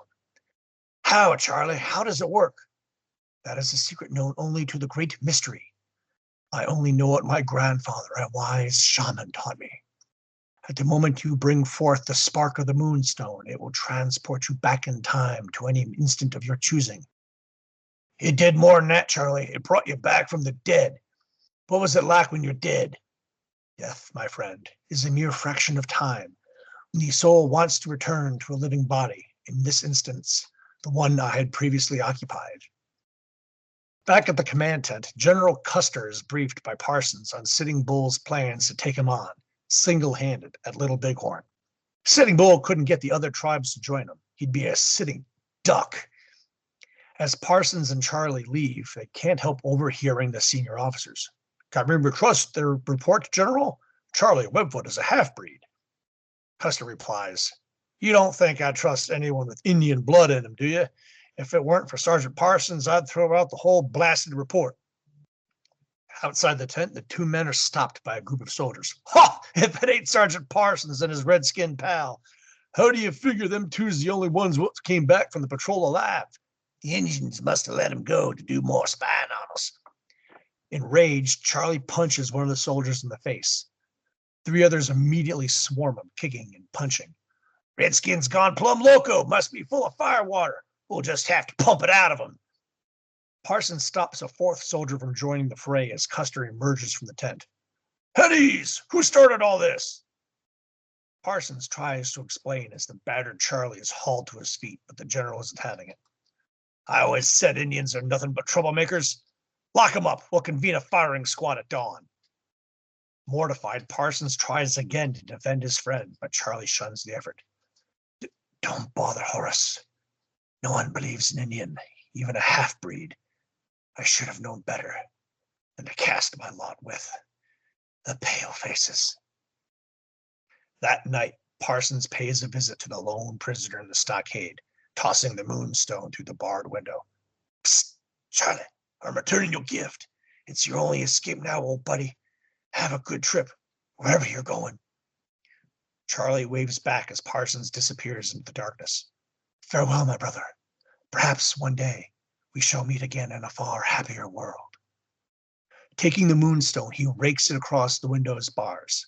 "How, Charlie? How does it work?" "That is a secret known only to the Great Mystery. I only know what my grandfather, a wise shaman, taught me. At the moment you bring forth the spark of the moonstone, it will transport you back in time to any instant of your choosing." "It did more than that, Charlie. It brought you back from the dead. What was it like when you're dead?" "Death, my friend, is a mere fraction of time, when the soul wants to return to a living body, in this instance, the one I had previously occupied." Back at the command tent, General Custer is briefed by Parsons on Sitting Bull's plans to take him on, single-handed, at Little Bighorn. Sitting Bull couldn't get the other tribes to join him. He'd be a sitting duck. As Parsons and Charlie leave, they can't help overhearing the senior officers. "Can we trust their report, General? Charlie Webfoot is a half-breed." Custer replies, "You don't think I trust anyone with Indian blood in him, do you? If it weren't for Sergeant Parsons, I'd throw out the whole blasted report." Outside the tent, the two men are stopped by a group of soldiers. "Ha! If it ain't Sergeant Parsons and his red-skinned pal. How do you figure them two's the only ones what came back from the patrol alive?" "The Indians must have let him go to do more spying on us." Enraged, Charlie punches one of the soldiers in the face. Three others immediately swarm him, kicking and punching. "Redskins gone plumb loco. Must be full of firewater. We'll just have to pump it out of him." Parsons stops a fourth soldier from joining the fray as Custer emerges from the tent. "Headies! Who started all this?" Parsons tries to explain as the battered Charlie is hauled to his feet, but the general isn't having it. "I always said Indians are nothing but troublemakers. Lock 'em up. We'll convene a firing squad at dawn." Mortified, Parsons tries again to defend his friend, but Charlie shuns the effort. "Don't bother, Horace. No one believes in Indian, even a half-breed. I should have known better than to cast my lot with the pale-faces." That night, Parsons pays a visit to the lone prisoner in the stockade, tossing the moonstone through the barred window. "Psst, Charlie, I'm returning your gift. It's your only escape now, old buddy. Have a good trip, wherever you're going." Charlie waves back as Parsons disappears into the darkness. "Farewell, my brother. Perhaps one day we shall meet again in a far happier world." Taking the moonstone, he rakes it across the window's bars.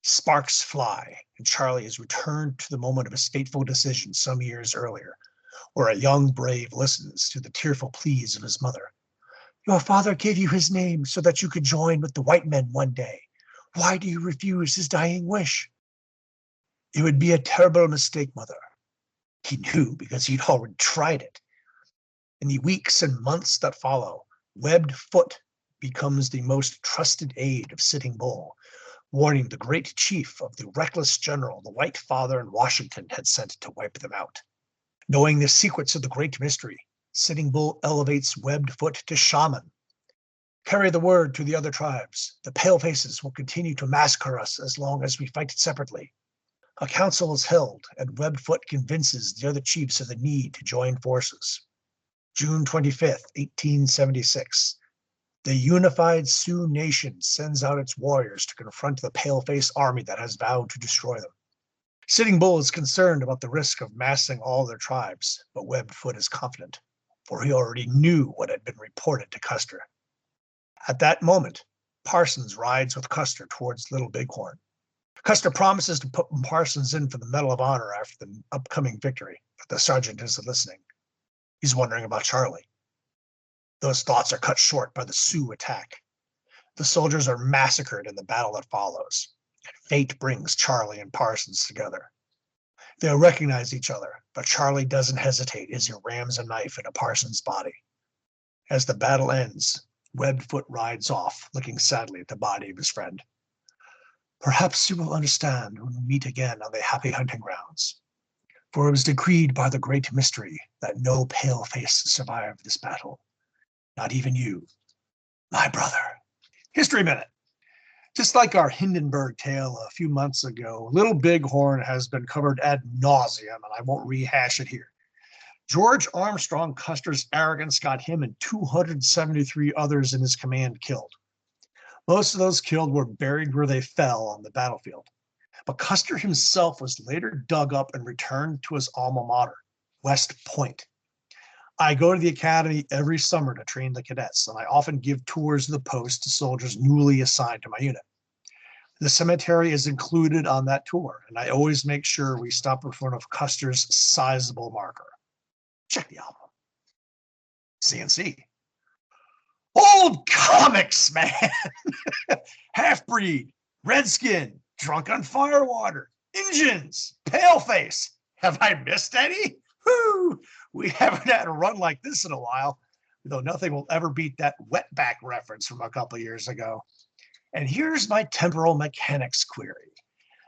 Sparks fly, and Charlie is returned to the moment of his fateful decision some years earlier, where a young brave listens to the tearful pleas of his mother. "Your father gave you his name so that you could join with the white men one day. Why do you refuse his dying wish?" "It would be a terrible mistake, mother." He knew because he'd already tried it. In the weeks and months that follow, Webbed Foot becomes the most trusted aide of Sitting Bull, warning the great chief of the reckless general the White Father in Washington had sent to wipe them out. Knowing the secrets of the Great Mystery, Sitting Bull elevates Webbed Foot to shaman. "Carry the word to the other tribes. The palefaces will continue to massacre us as long as we fight separately." A council is held, and Webfoot convinces the other chiefs of the need to join forces. June 25th, 1876. The unified Sioux nation sends out its warriors to confront the paleface army that has vowed to destroy them. Sitting Bull is concerned about the risk of massing all their tribes, but Webfoot is confident, for he already knew what had been reported to Custer. At that moment, Parsons rides with Custer towards Little Bighorn. Custer promises to put Parsons in for the Medal of Honor after the upcoming victory, but the sergeant isn't listening. He's wondering about Charlie. Those thoughts are cut short by the Sioux attack. The soldiers are massacred in the battle that follows. Fate brings Charlie and Parsons together. They'll recognize each other, but Charlie doesn't hesitate as he rams a knife into Parsons' body. As the battle ends, Webfoot rides off, looking sadly at the body of his friend. Perhaps you will understand when we meet again on the happy hunting grounds. For it was decreed by the great mystery that no paleface survived this battle. Not even you, my brother. History Minute. Just like our Hindenburg tale a few months ago, Little Bighorn has been covered ad nauseum, and I won't rehash it here. George Armstrong Custer's arrogance got him and 273 others in his command killed. Most of those killed were buried where they fell on the battlefield. But Custer himself was later dug up and returned to his alma mater, West Point. I go to the academy every summer to train the cadets, and I often give tours of the post to soldiers newly assigned to my unit. The cemetery is included on that tour, and I always make sure we stop in front of Custer's sizable marker. Check the album. CNC. Old comics, man. Half-breed, Redskin, Drunk on Firewater, Injuns, Paleface. Have I missed any? Whoo! We haven't had a run like this in a while, though nothing will ever beat that wetback reference from a couple years ago. And here's my temporal mechanics query.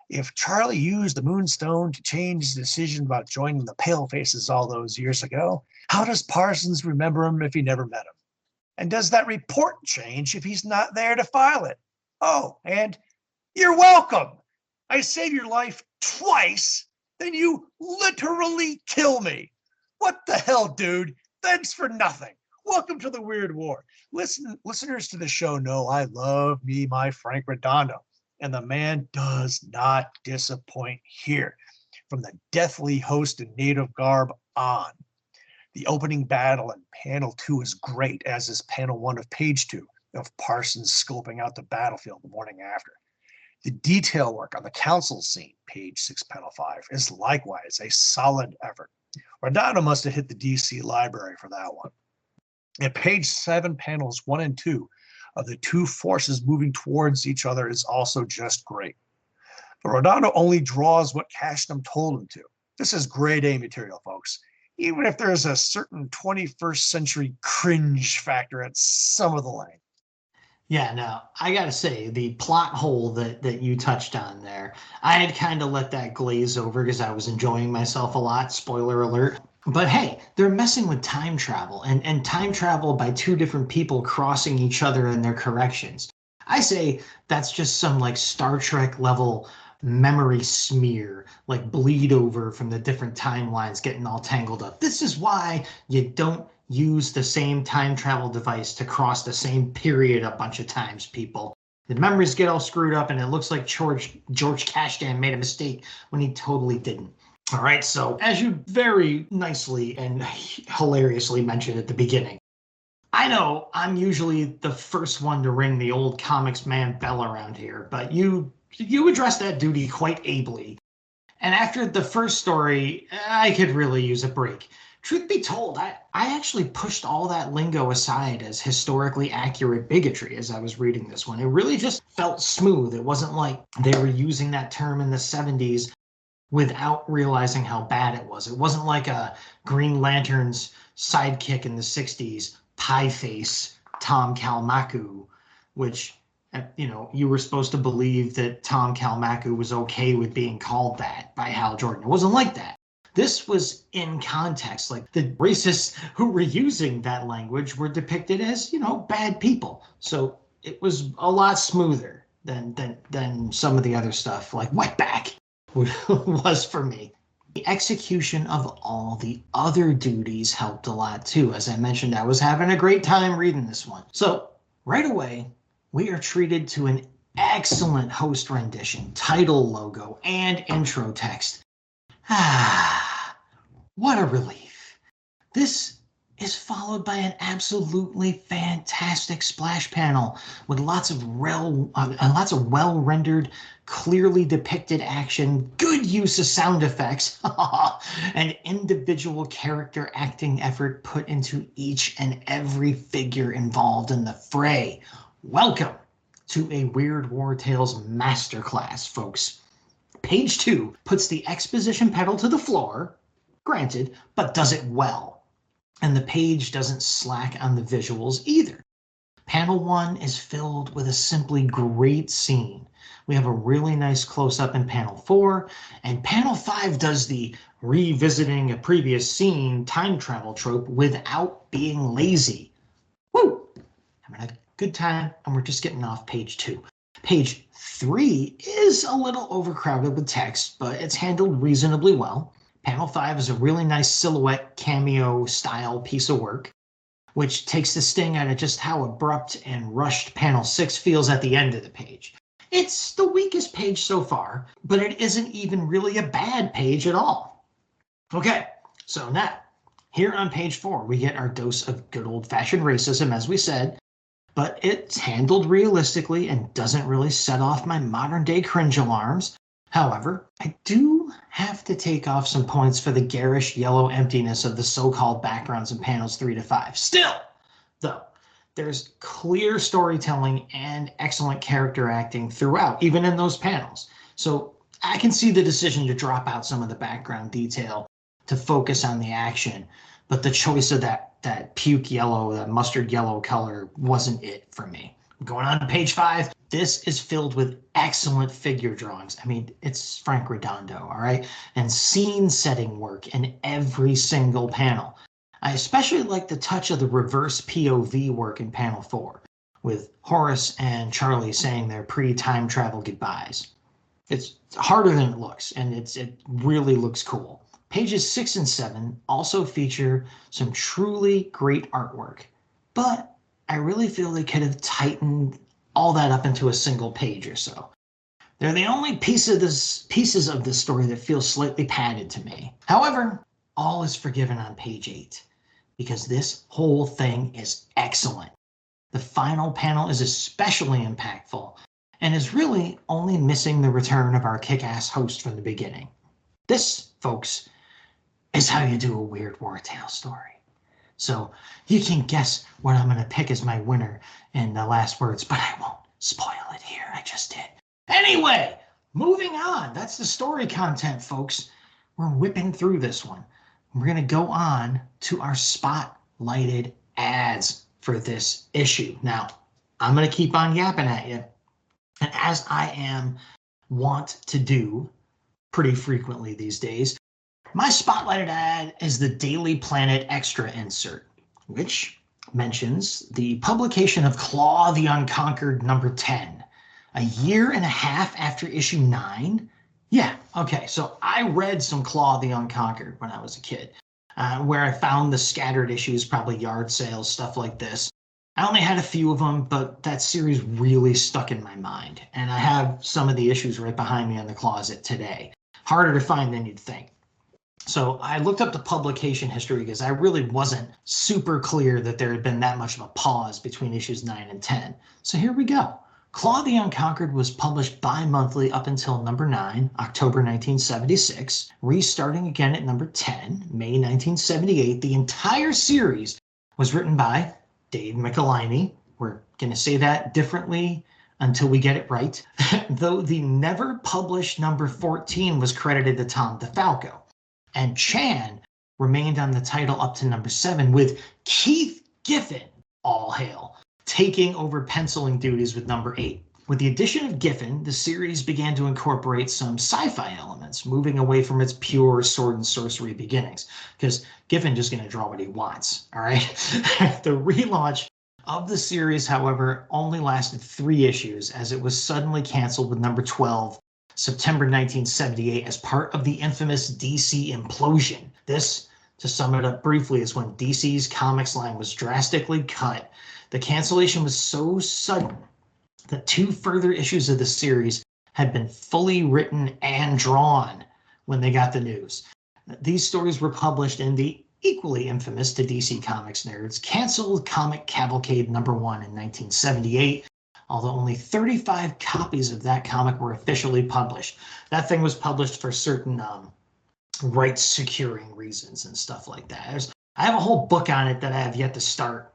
If Charlie used the Moonstone to change his decision about joining the Palefaces all those years ago, how does Parsons remember him if he never met him? And does that report change if he's not there to file it? Oh, and you're welcome. I saved your life twice, then you literally kill me. What the hell, dude? Thanks for nothing. Welcome to the Weird War. Listeners to the show know I love me my Frank Redondo, and the man does not disappoint here. From the deathly host in native garb on. The opening battle in panel 2 is great, as is panel 1 of page 2 of Parsons scoping out the battlefield the morning after. The detail work on the council scene, page 6, panel 5, is likewise a solid effort. Redondo must have hit the DC library for that one. At page 7, panels 1 and 2 of the two forces moving towards each other is also just great. But Redondo only draws what Cashnam told him to. This is grade A material, folks, even if there's a certain 21st century cringe factor at some of the length. Yeah, no, I gotta say, the plot hole that you touched on there, I had kind of let that glaze over because I was enjoying myself a lot, spoiler alert. But hey, they're messing with time travel, and time travel by two different people crossing each other in their corrections. I say that's just some like Star Trek level memory smear, like bleed over from the different timelines getting all tangled up. This is why you don't use the same time travel device to cross the same period a bunch of times, people. The memories get all screwed up, and it looks like George Cashdam made a mistake when he totally didn't. All right, so as you very nicely and hilariously mentioned at the beginning, I know I'm usually the first one to ring the old comics man bell around here, but you addressed that duty quite ably. And after the first story, I could really use a break. Truth be told, I actually pushed all that lingo aside as historically accurate bigotry as I was reading this one. It really just felt smooth. It wasn't like they were using that term in the 70s without realizing how bad it was. It wasn't like a Green Lantern's sidekick in the 60s, Pie Face, Tom Kalmaku, which, you were supposed to believe that Tom Kalmaku was okay with being called that by Hal Jordan. It wasn't like that. This was in context. Like, the racists who were using that language were depicted as, bad people. So it was a lot smoother than some of the other stuff, like wetback. was for me. The execution of all the other duties helped a lot too. As I mentioned, I was having a great time reading this one. So right away, we are treated to an excellent host rendition, title logo, and intro text. Ah, what a relief. This is followed by an absolutely fantastic splash panel with lots of well-rendered, clearly depicted action, good use of sound effects, and individual character acting effort put into each and every figure involved in the fray. Welcome to a Weird War Tales masterclass, folks. Page 2 puts the exposition pedal to the floor, granted, but does it well. And the page doesn't slack on the visuals either. Panel 1 is filled with a simply great scene. We have a really nice close-up in panel 4, and panel 5 does the revisiting a previous scene time travel trope without being lazy. Woo! Having a good time, and we're just getting off page 2. Page 3 is a little overcrowded with text, but it's handled reasonably well. Panel 5 is a really nice silhouette cameo style piece of work, which takes the sting out of just how abrupt and rushed panel 6 feels at the end of the page. It's the weakest page so far, but it isn't even really a bad page at all. Okay, so now, here on page 4, we get our dose of good old-fashioned racism, as we said, but it's handled realistically and doesn't really set off my modern-day cringe alarms. However, I do have to take off some points for the garish yellow emptiness of the so-called backgrounds in panels 3 to 5. Still, though, there's clear storytelling and excellent character acting throughout, even in those panels. So I can see the decision to drop out some of the background detail to focus on the action, but the choice of that puke yellow, that mustard yellow color wasn't it for me. Going on to page 5, this is filled with excellent figure drawings. I mean, it's Frank Redondo, all right? And scene setting work in every single panel. I especially like the touch of the reverse POV work in panel 4, with Horace and Charlie saying their pre-time travel goodbyes. It's harder than it looks, and it really looks cool. Pages 6 and 7 also feature some truly great artwork, but I really feel they could have tightened all that up into a single page or so. They're the only pieces of this story that feel slightly padded to me. However, all is forgiven on page 8, because this whole thing is excellent. The final panel is especially impactful, and is really only missing the return of our kick-ass host from the beginning. This, folks, is how you do a Weird War Tale story. So you can guess what I'm going to pick as my winner in the last words, but I won't spoil it here. I just did. Anyway, moving on. That's the story content, folks. We're whipping through this one. We're going to go on to our spotlighted ads for this issue. Now, I'm going to keep on yapping at you. And as I am wont to do pretty frequently these days, my spotlighted ad is the Daily Planet Extra insert, which mentions the publication of Claw the Unconquered number 10, a year and a half after issue 9. Yeah, okay, so I read some Claw the Unconquered when I was a kid, where I found the scattered issues, probably yard sales, stuff like this. I only had a few of them, but that series really stuck in my mind, and I have some of the issues right behind me in the closet today. Harder to find than you'd think. So I looked up the publication history because I really wasn't super clear that there had been that much of a pause between issues 9 and 10. So here we go. Claw the Unconquered was published bi-monthly up until number 9, October 1976, restarting again at number 10, May 1978. The entire series was written by Dave Michelinie. We're going to say that differently until we get it right, though the never published number 14 was credited to Tom DeFalco. And Chan remained on the title up to number 7, with Keith Giffen, all hail, taking over penciling duties with number 8. With the addition of Giffen, the series began to incorporate some sci-fi elements, moving away from its pure sword and sorcery beginnings, because Giffen just going to draw what he wants, all right? The relaunch of the series, however, only lasted 3 issues, as it was suddenly canceled with number 12 September 1978, as part of the infamous DC implosion. This, to sum it up briefly, is when DC's comics line was drastically cut. The cancellation was so sudden that 2 further issues of the series had been fully written and drawn when they got the news. These stories were published in the equally infamous to DC Comics nerds canceled Comic Cavalcade #1 in 1978, although only 35 copies of that comic were officially published. That thing was published for certain rights securing reasons and stuff like that. I have a whole book on it that I have yet to start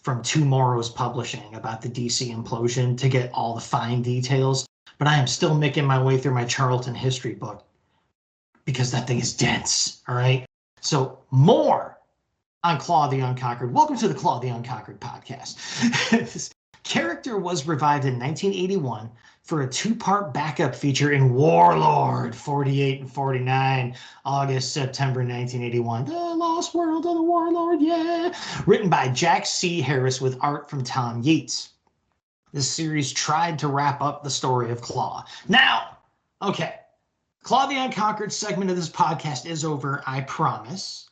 from Tomorrow's Publishing about the DC implosion to get all the fine details, but I am still making my way through my Charlton history book because that thing is dense, all right? So more on Claw the Unconquered. Welcome to the Claw the Unconquered podcast. This character was revived in 1981 for a 2-part backup feature in Warlord 48 and 49, August, September 1981. The Lost World of the Warlord, yeah. Written by Jack C. Harris with art from Tom Yeats. This series tried to wrap up the story of Claw. Now, okay, Claw the Unconquered segment of this podcast is over, I promise.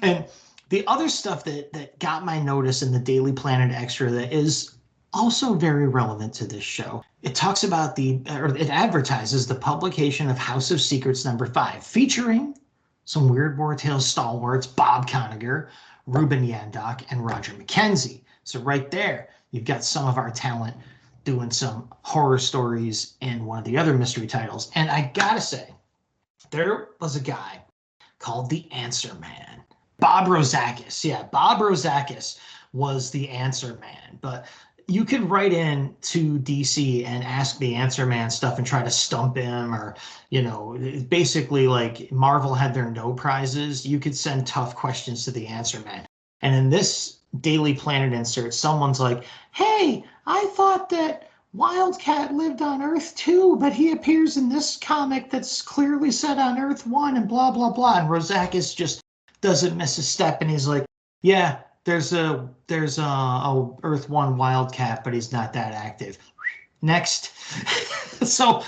And the other stuff that got my notice in the Daily Planet Extra that is also very relevant to this show. It talks about it advertises the publication of House of Secrets #5, featuring some Weird War Tales stalwarts, Bob Conager, Ruben Yandok, and Roger McKenzie. So right there, you've got some of our talent doing some horror stories in one of the other mystery titles. And I gotta say, there was a guy called the Answer Man. Bob Rozakis. Yeah, Bob Rozakis was the Answer Man. But you could write in to DC and ask the Answer Man stuff and try to stump him, or, basically like Marvel had their no prizes. You could send tough questions to the Answer Man. And in this Daily Planet insert, someone's like, hey, I thought that Wildcat lived on Earth 2, but he appears in this comic that's clearly set on Earth 1 and blah, blah, blah. And Rozakis just doesn't miss a step. And he's like, yeah, there's a Earth 1 Wildcat, but he's not that active. Next. So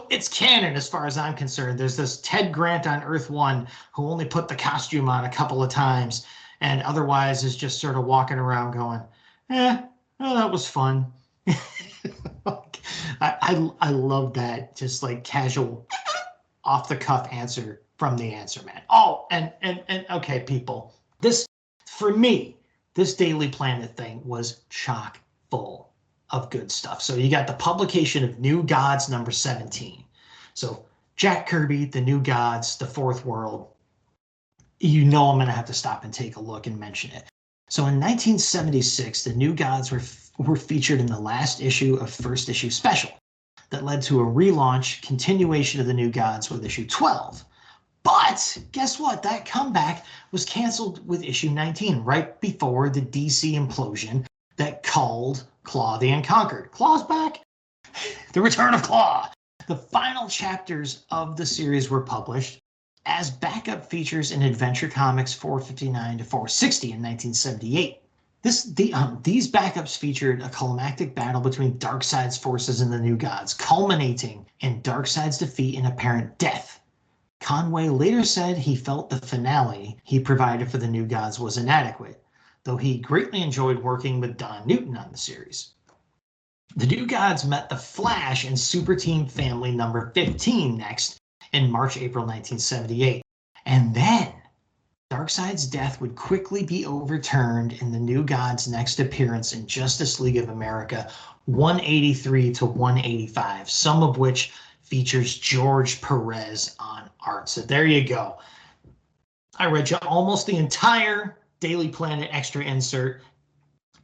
it's canon as far as I'm concerned. There's this Ted Grant on Earth 1 who only put the costume on a couple of times and otherwise is just sort of walking around going, that was fun. I love that, just like casual, off the cuff answer from the Answer Man. Oh, and okay, people, for me, this Daily Planet thing was chock full of good stuff. So you got the publication of New Gods #17. So Jack Kirby, the New Gods, the Fourth World. I'm going to have to stop and take a look and mention it. So in 1976, the New Gods were featured in the last issue of First Issue Special that led to a relaunch continuation of the New Gods with issue 12. But guess what? That comeback was canceled with issue 19 right before the DC implosion that called Claw the Unconquered. Claw's back. The return of Claw. The final chapters of the series were published as backup features in Adventure Comics 459 to 460 in 1978. These backups featured a climactic battle between Darkseid's forces and the New Gods, culminating in Darkseid's defeat and apparent death. Conway later said he felt the finale he provided for the New Gods was inadequate, though he greatly enjoyed working with Don Newton on the series. The New Gods met the Flash and Super Team Family #15 next in March-April 1978. And then Darkseid's death would quickly be overturned in the New Gods' next appearance in Justice League of America 183 to 185, some of which features George Perez on art. So there you go. I read you almost the entire Daily Planet Extra insert,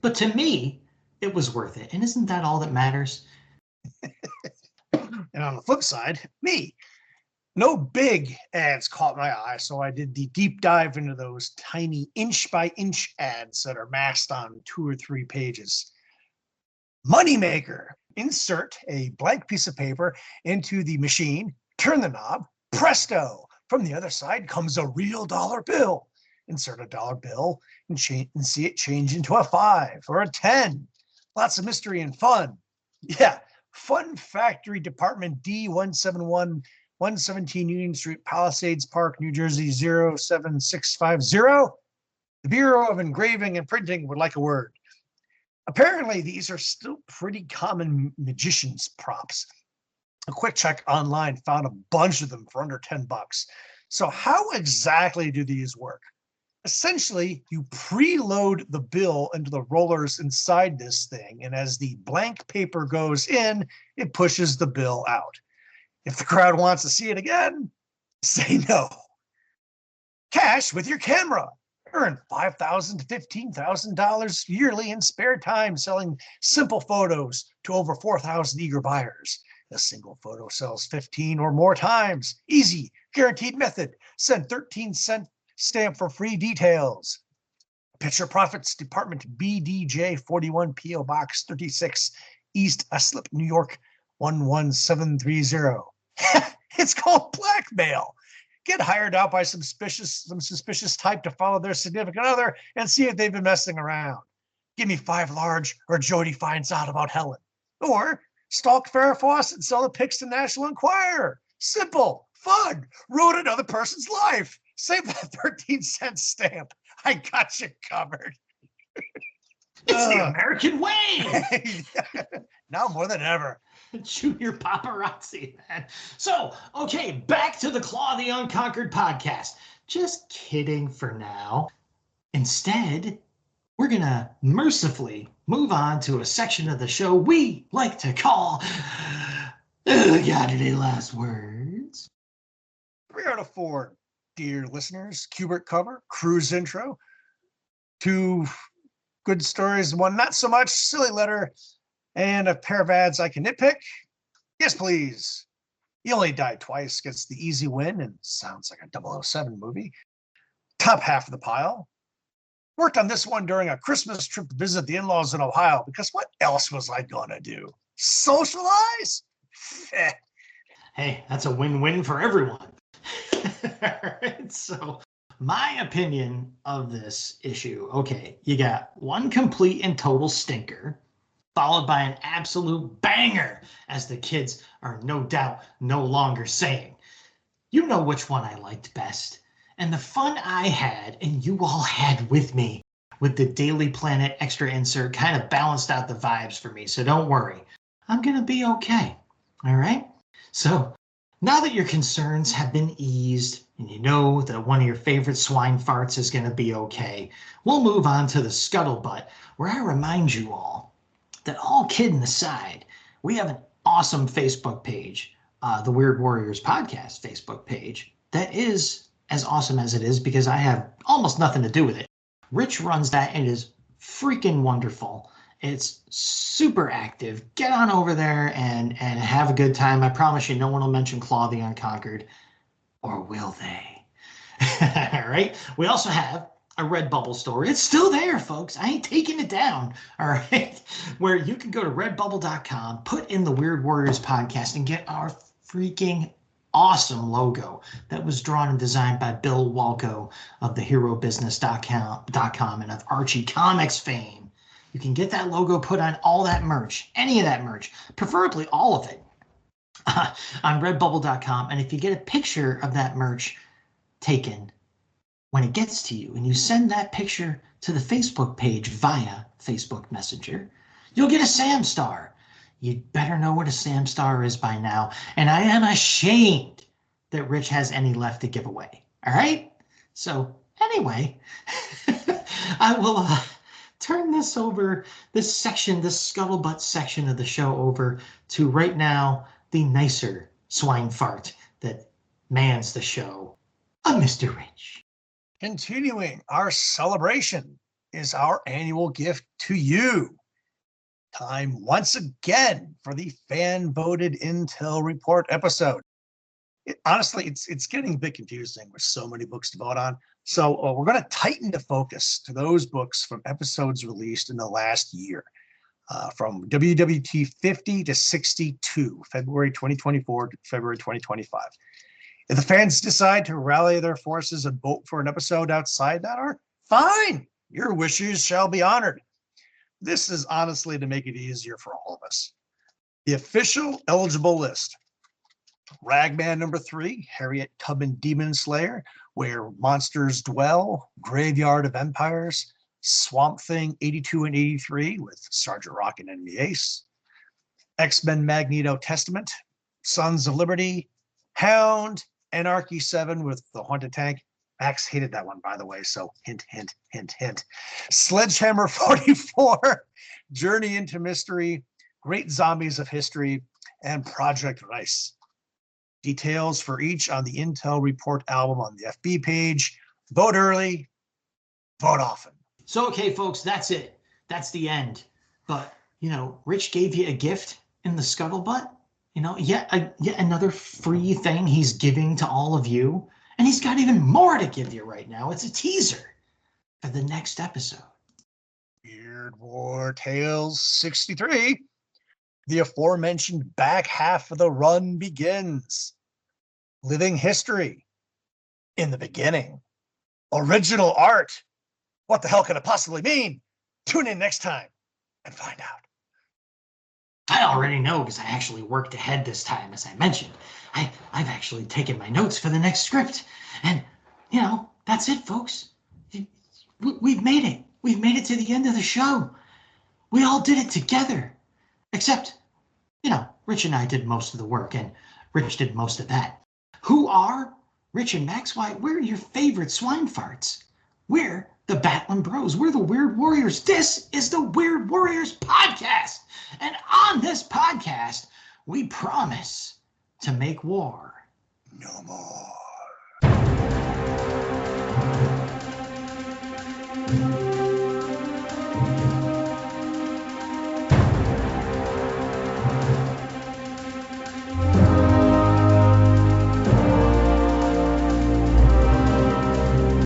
but to me, it was worth it. And isn't that all that matters? And on the flip side, me. No big ads caught my eye, so I did the deep dive into those tiny inch-by-inch ads that are masked on 2 or 3 pages. Moneymaker. Insert a blank piece of paper into the machine, turn the knob, presto! From the other side comes a real dollar bill. Insert a dollar bill and see it change into a 5 or a 10. Lots of mystery and fun. Yeah, Fun Factory Department D171, 117 Union Street, Palisades Park, New Jersey 07650. The Bureau of Engraving and Printing would like a word. Apparently, these are still pretty common magician's props. A quick check online found a bunch of them for under $10. So how exactly do these work? Essentially, you preload the bill into the rollers inside this thing, and as the blank paper goes in, it pushes the bill out. If the crowd wants to see it again, say no. Cash with your camera. Earn $5,000 to $15,000 yearly in spare time selling simple photos to over 4,000 eager buyers. A single photo sells 15 or more times. Easy, guaranteed method. Send 13-cent stamp for free details. Picture Profits Department BDJ 41 PO Box 36 East Islip, New York 11730. It's called blackmail. Get hired out by some suspicious type to follow their significant other and see if they've been messing around. Give me 5 large or Jody finds out about Helen. Or stalk Farrah Fawcett and sell the pics to National Enquirer. Simple, fun, ruin another person's life. Save that 13-cent stamp. I got you covered. It's the American way. Now more than ever. Junior paparazzi, man. So, okay, back to the Claw the Unconquered podcast. Just kidding for now. Instead, we're going to mercifully move on to a section of the show we like to call Got Any Last Words? 3 out of 4, dear listeners. Kubert cover, cruise intro, 2 good stories, 1 not so much, silly letter, and a pair of ads I can nitpick. Yes, please. He Only Died Twice gets the easy win and sounds like a 007 movie. Top half of the pile. Worked on this one during a Christmas trip to visit the in-laws in Ohio because what else was I going to do? Socialize? Hey, that's a win-win for everyone. All right, so my opinion of this issue, okay, you got one complete and total stinker, followed by an absolute banger, as the kids are no doubt no longer saying. You know which one I liked best. And the fun I had, and you all had with me, with the Daily Planet extra insert kind of balanced out the vibes for me. So don't worry. I'm going to be okay. All right? So now that your concerns have been eased, and you know that one of your favorite swine farts is going to be okay, we'll move on to the scuttlebutt, where I remind you all that, all kidding aside, we have an awesome Facebook page, the Weird Warriors Podcast Facebook page, that is as awesome as it is because I have almost nothing to do with it. Rich runs that and it is freaking wonderful. It's super active. Get on over there and have a good time. I promise you no one will mention Claw the Unconquered, or will they? All right. We also have a Redbubble store. It's still there, folks. I ain't taking it down. All right. Where you can go to redbubble.com, put in the Weird Warriors Podcast, and get our freaking awesome logo that was drawn and designed by Bill Walko of theherobusiness.com and of Archie Comics fame. You can get that logo put on all that merch, any of that merch, preferably all of it, on redbubble.com. And if you get a picture of that merch taken when it gets to you and you send that picture to the Facebook page via Facebook Messenger, you'll get a Sam Star. You'd better know what a Sam Star is by now. And I am ashamed that Rich has any left to give away. All right? So anyway, I will turn this over, this section, this scuttlebutt section of the show over to right now the nicer swine fart that mans the show, Mr. Rich. Continuing our celebration is our annual gift to you. Time once again for the fan-voted Intel Report episode. Honestly, it's getting a bit confusing with so many books to vote on. So we're going to tighten the focus to those books from episodes released in the last year, from WWT 50 to 62, February 2024 to February 2025. If the fans decide to rally their forces and vote for an episode outside that arc, fine. Your wishes shall be honored. This is honestly to make it easier for all of us. The official eligible list. Ragman number 3, Harriet Tubman Demon Slayer, Where Monsters Dwell, Graveyard of Empires, Swamp Thing 82 and 83 with Sergeant Rock and Enemy Ace, X-Men Magneto Testament, Sons of Liberty, Hound, Anarchy 7 with the Haunted Tank. Max hated that one, by the way, so hint, hint, hint, hint. Sledgehammer 44, Journey into Mystery, Great Zombies of History, and Project Rice. Details for each on the Intel Report album on the FB page. Vote early, vote often. So, okay, folks, that's it. That's the end. But, Rich gave you a gift in the scuttlebutt. Yet another free thing he's giving to all of you. And he's got even more to give you right now. It's a teaser for the next episode. Weird War Tales 63. The aforementioned back half of the run begins. Living history. In the beginning. Original art. What the hell could it possibly mean? Tune in next time and find out. I already know because I actually worked ahead this time, as I mentioned. I've actually taken my notes for the next script. And, that's it, folks. We've made it. We've made it to the end of the show. We all did it together. Except, Rich and I did most of the work, and Rich did most of that. Who are Rich and Max? Why, we're your favorite swine farts. We're the Batlin Bros. We're the Weird Warriors. This is the Weird Warriors podcast. And on this podcast, we promise to make war no more.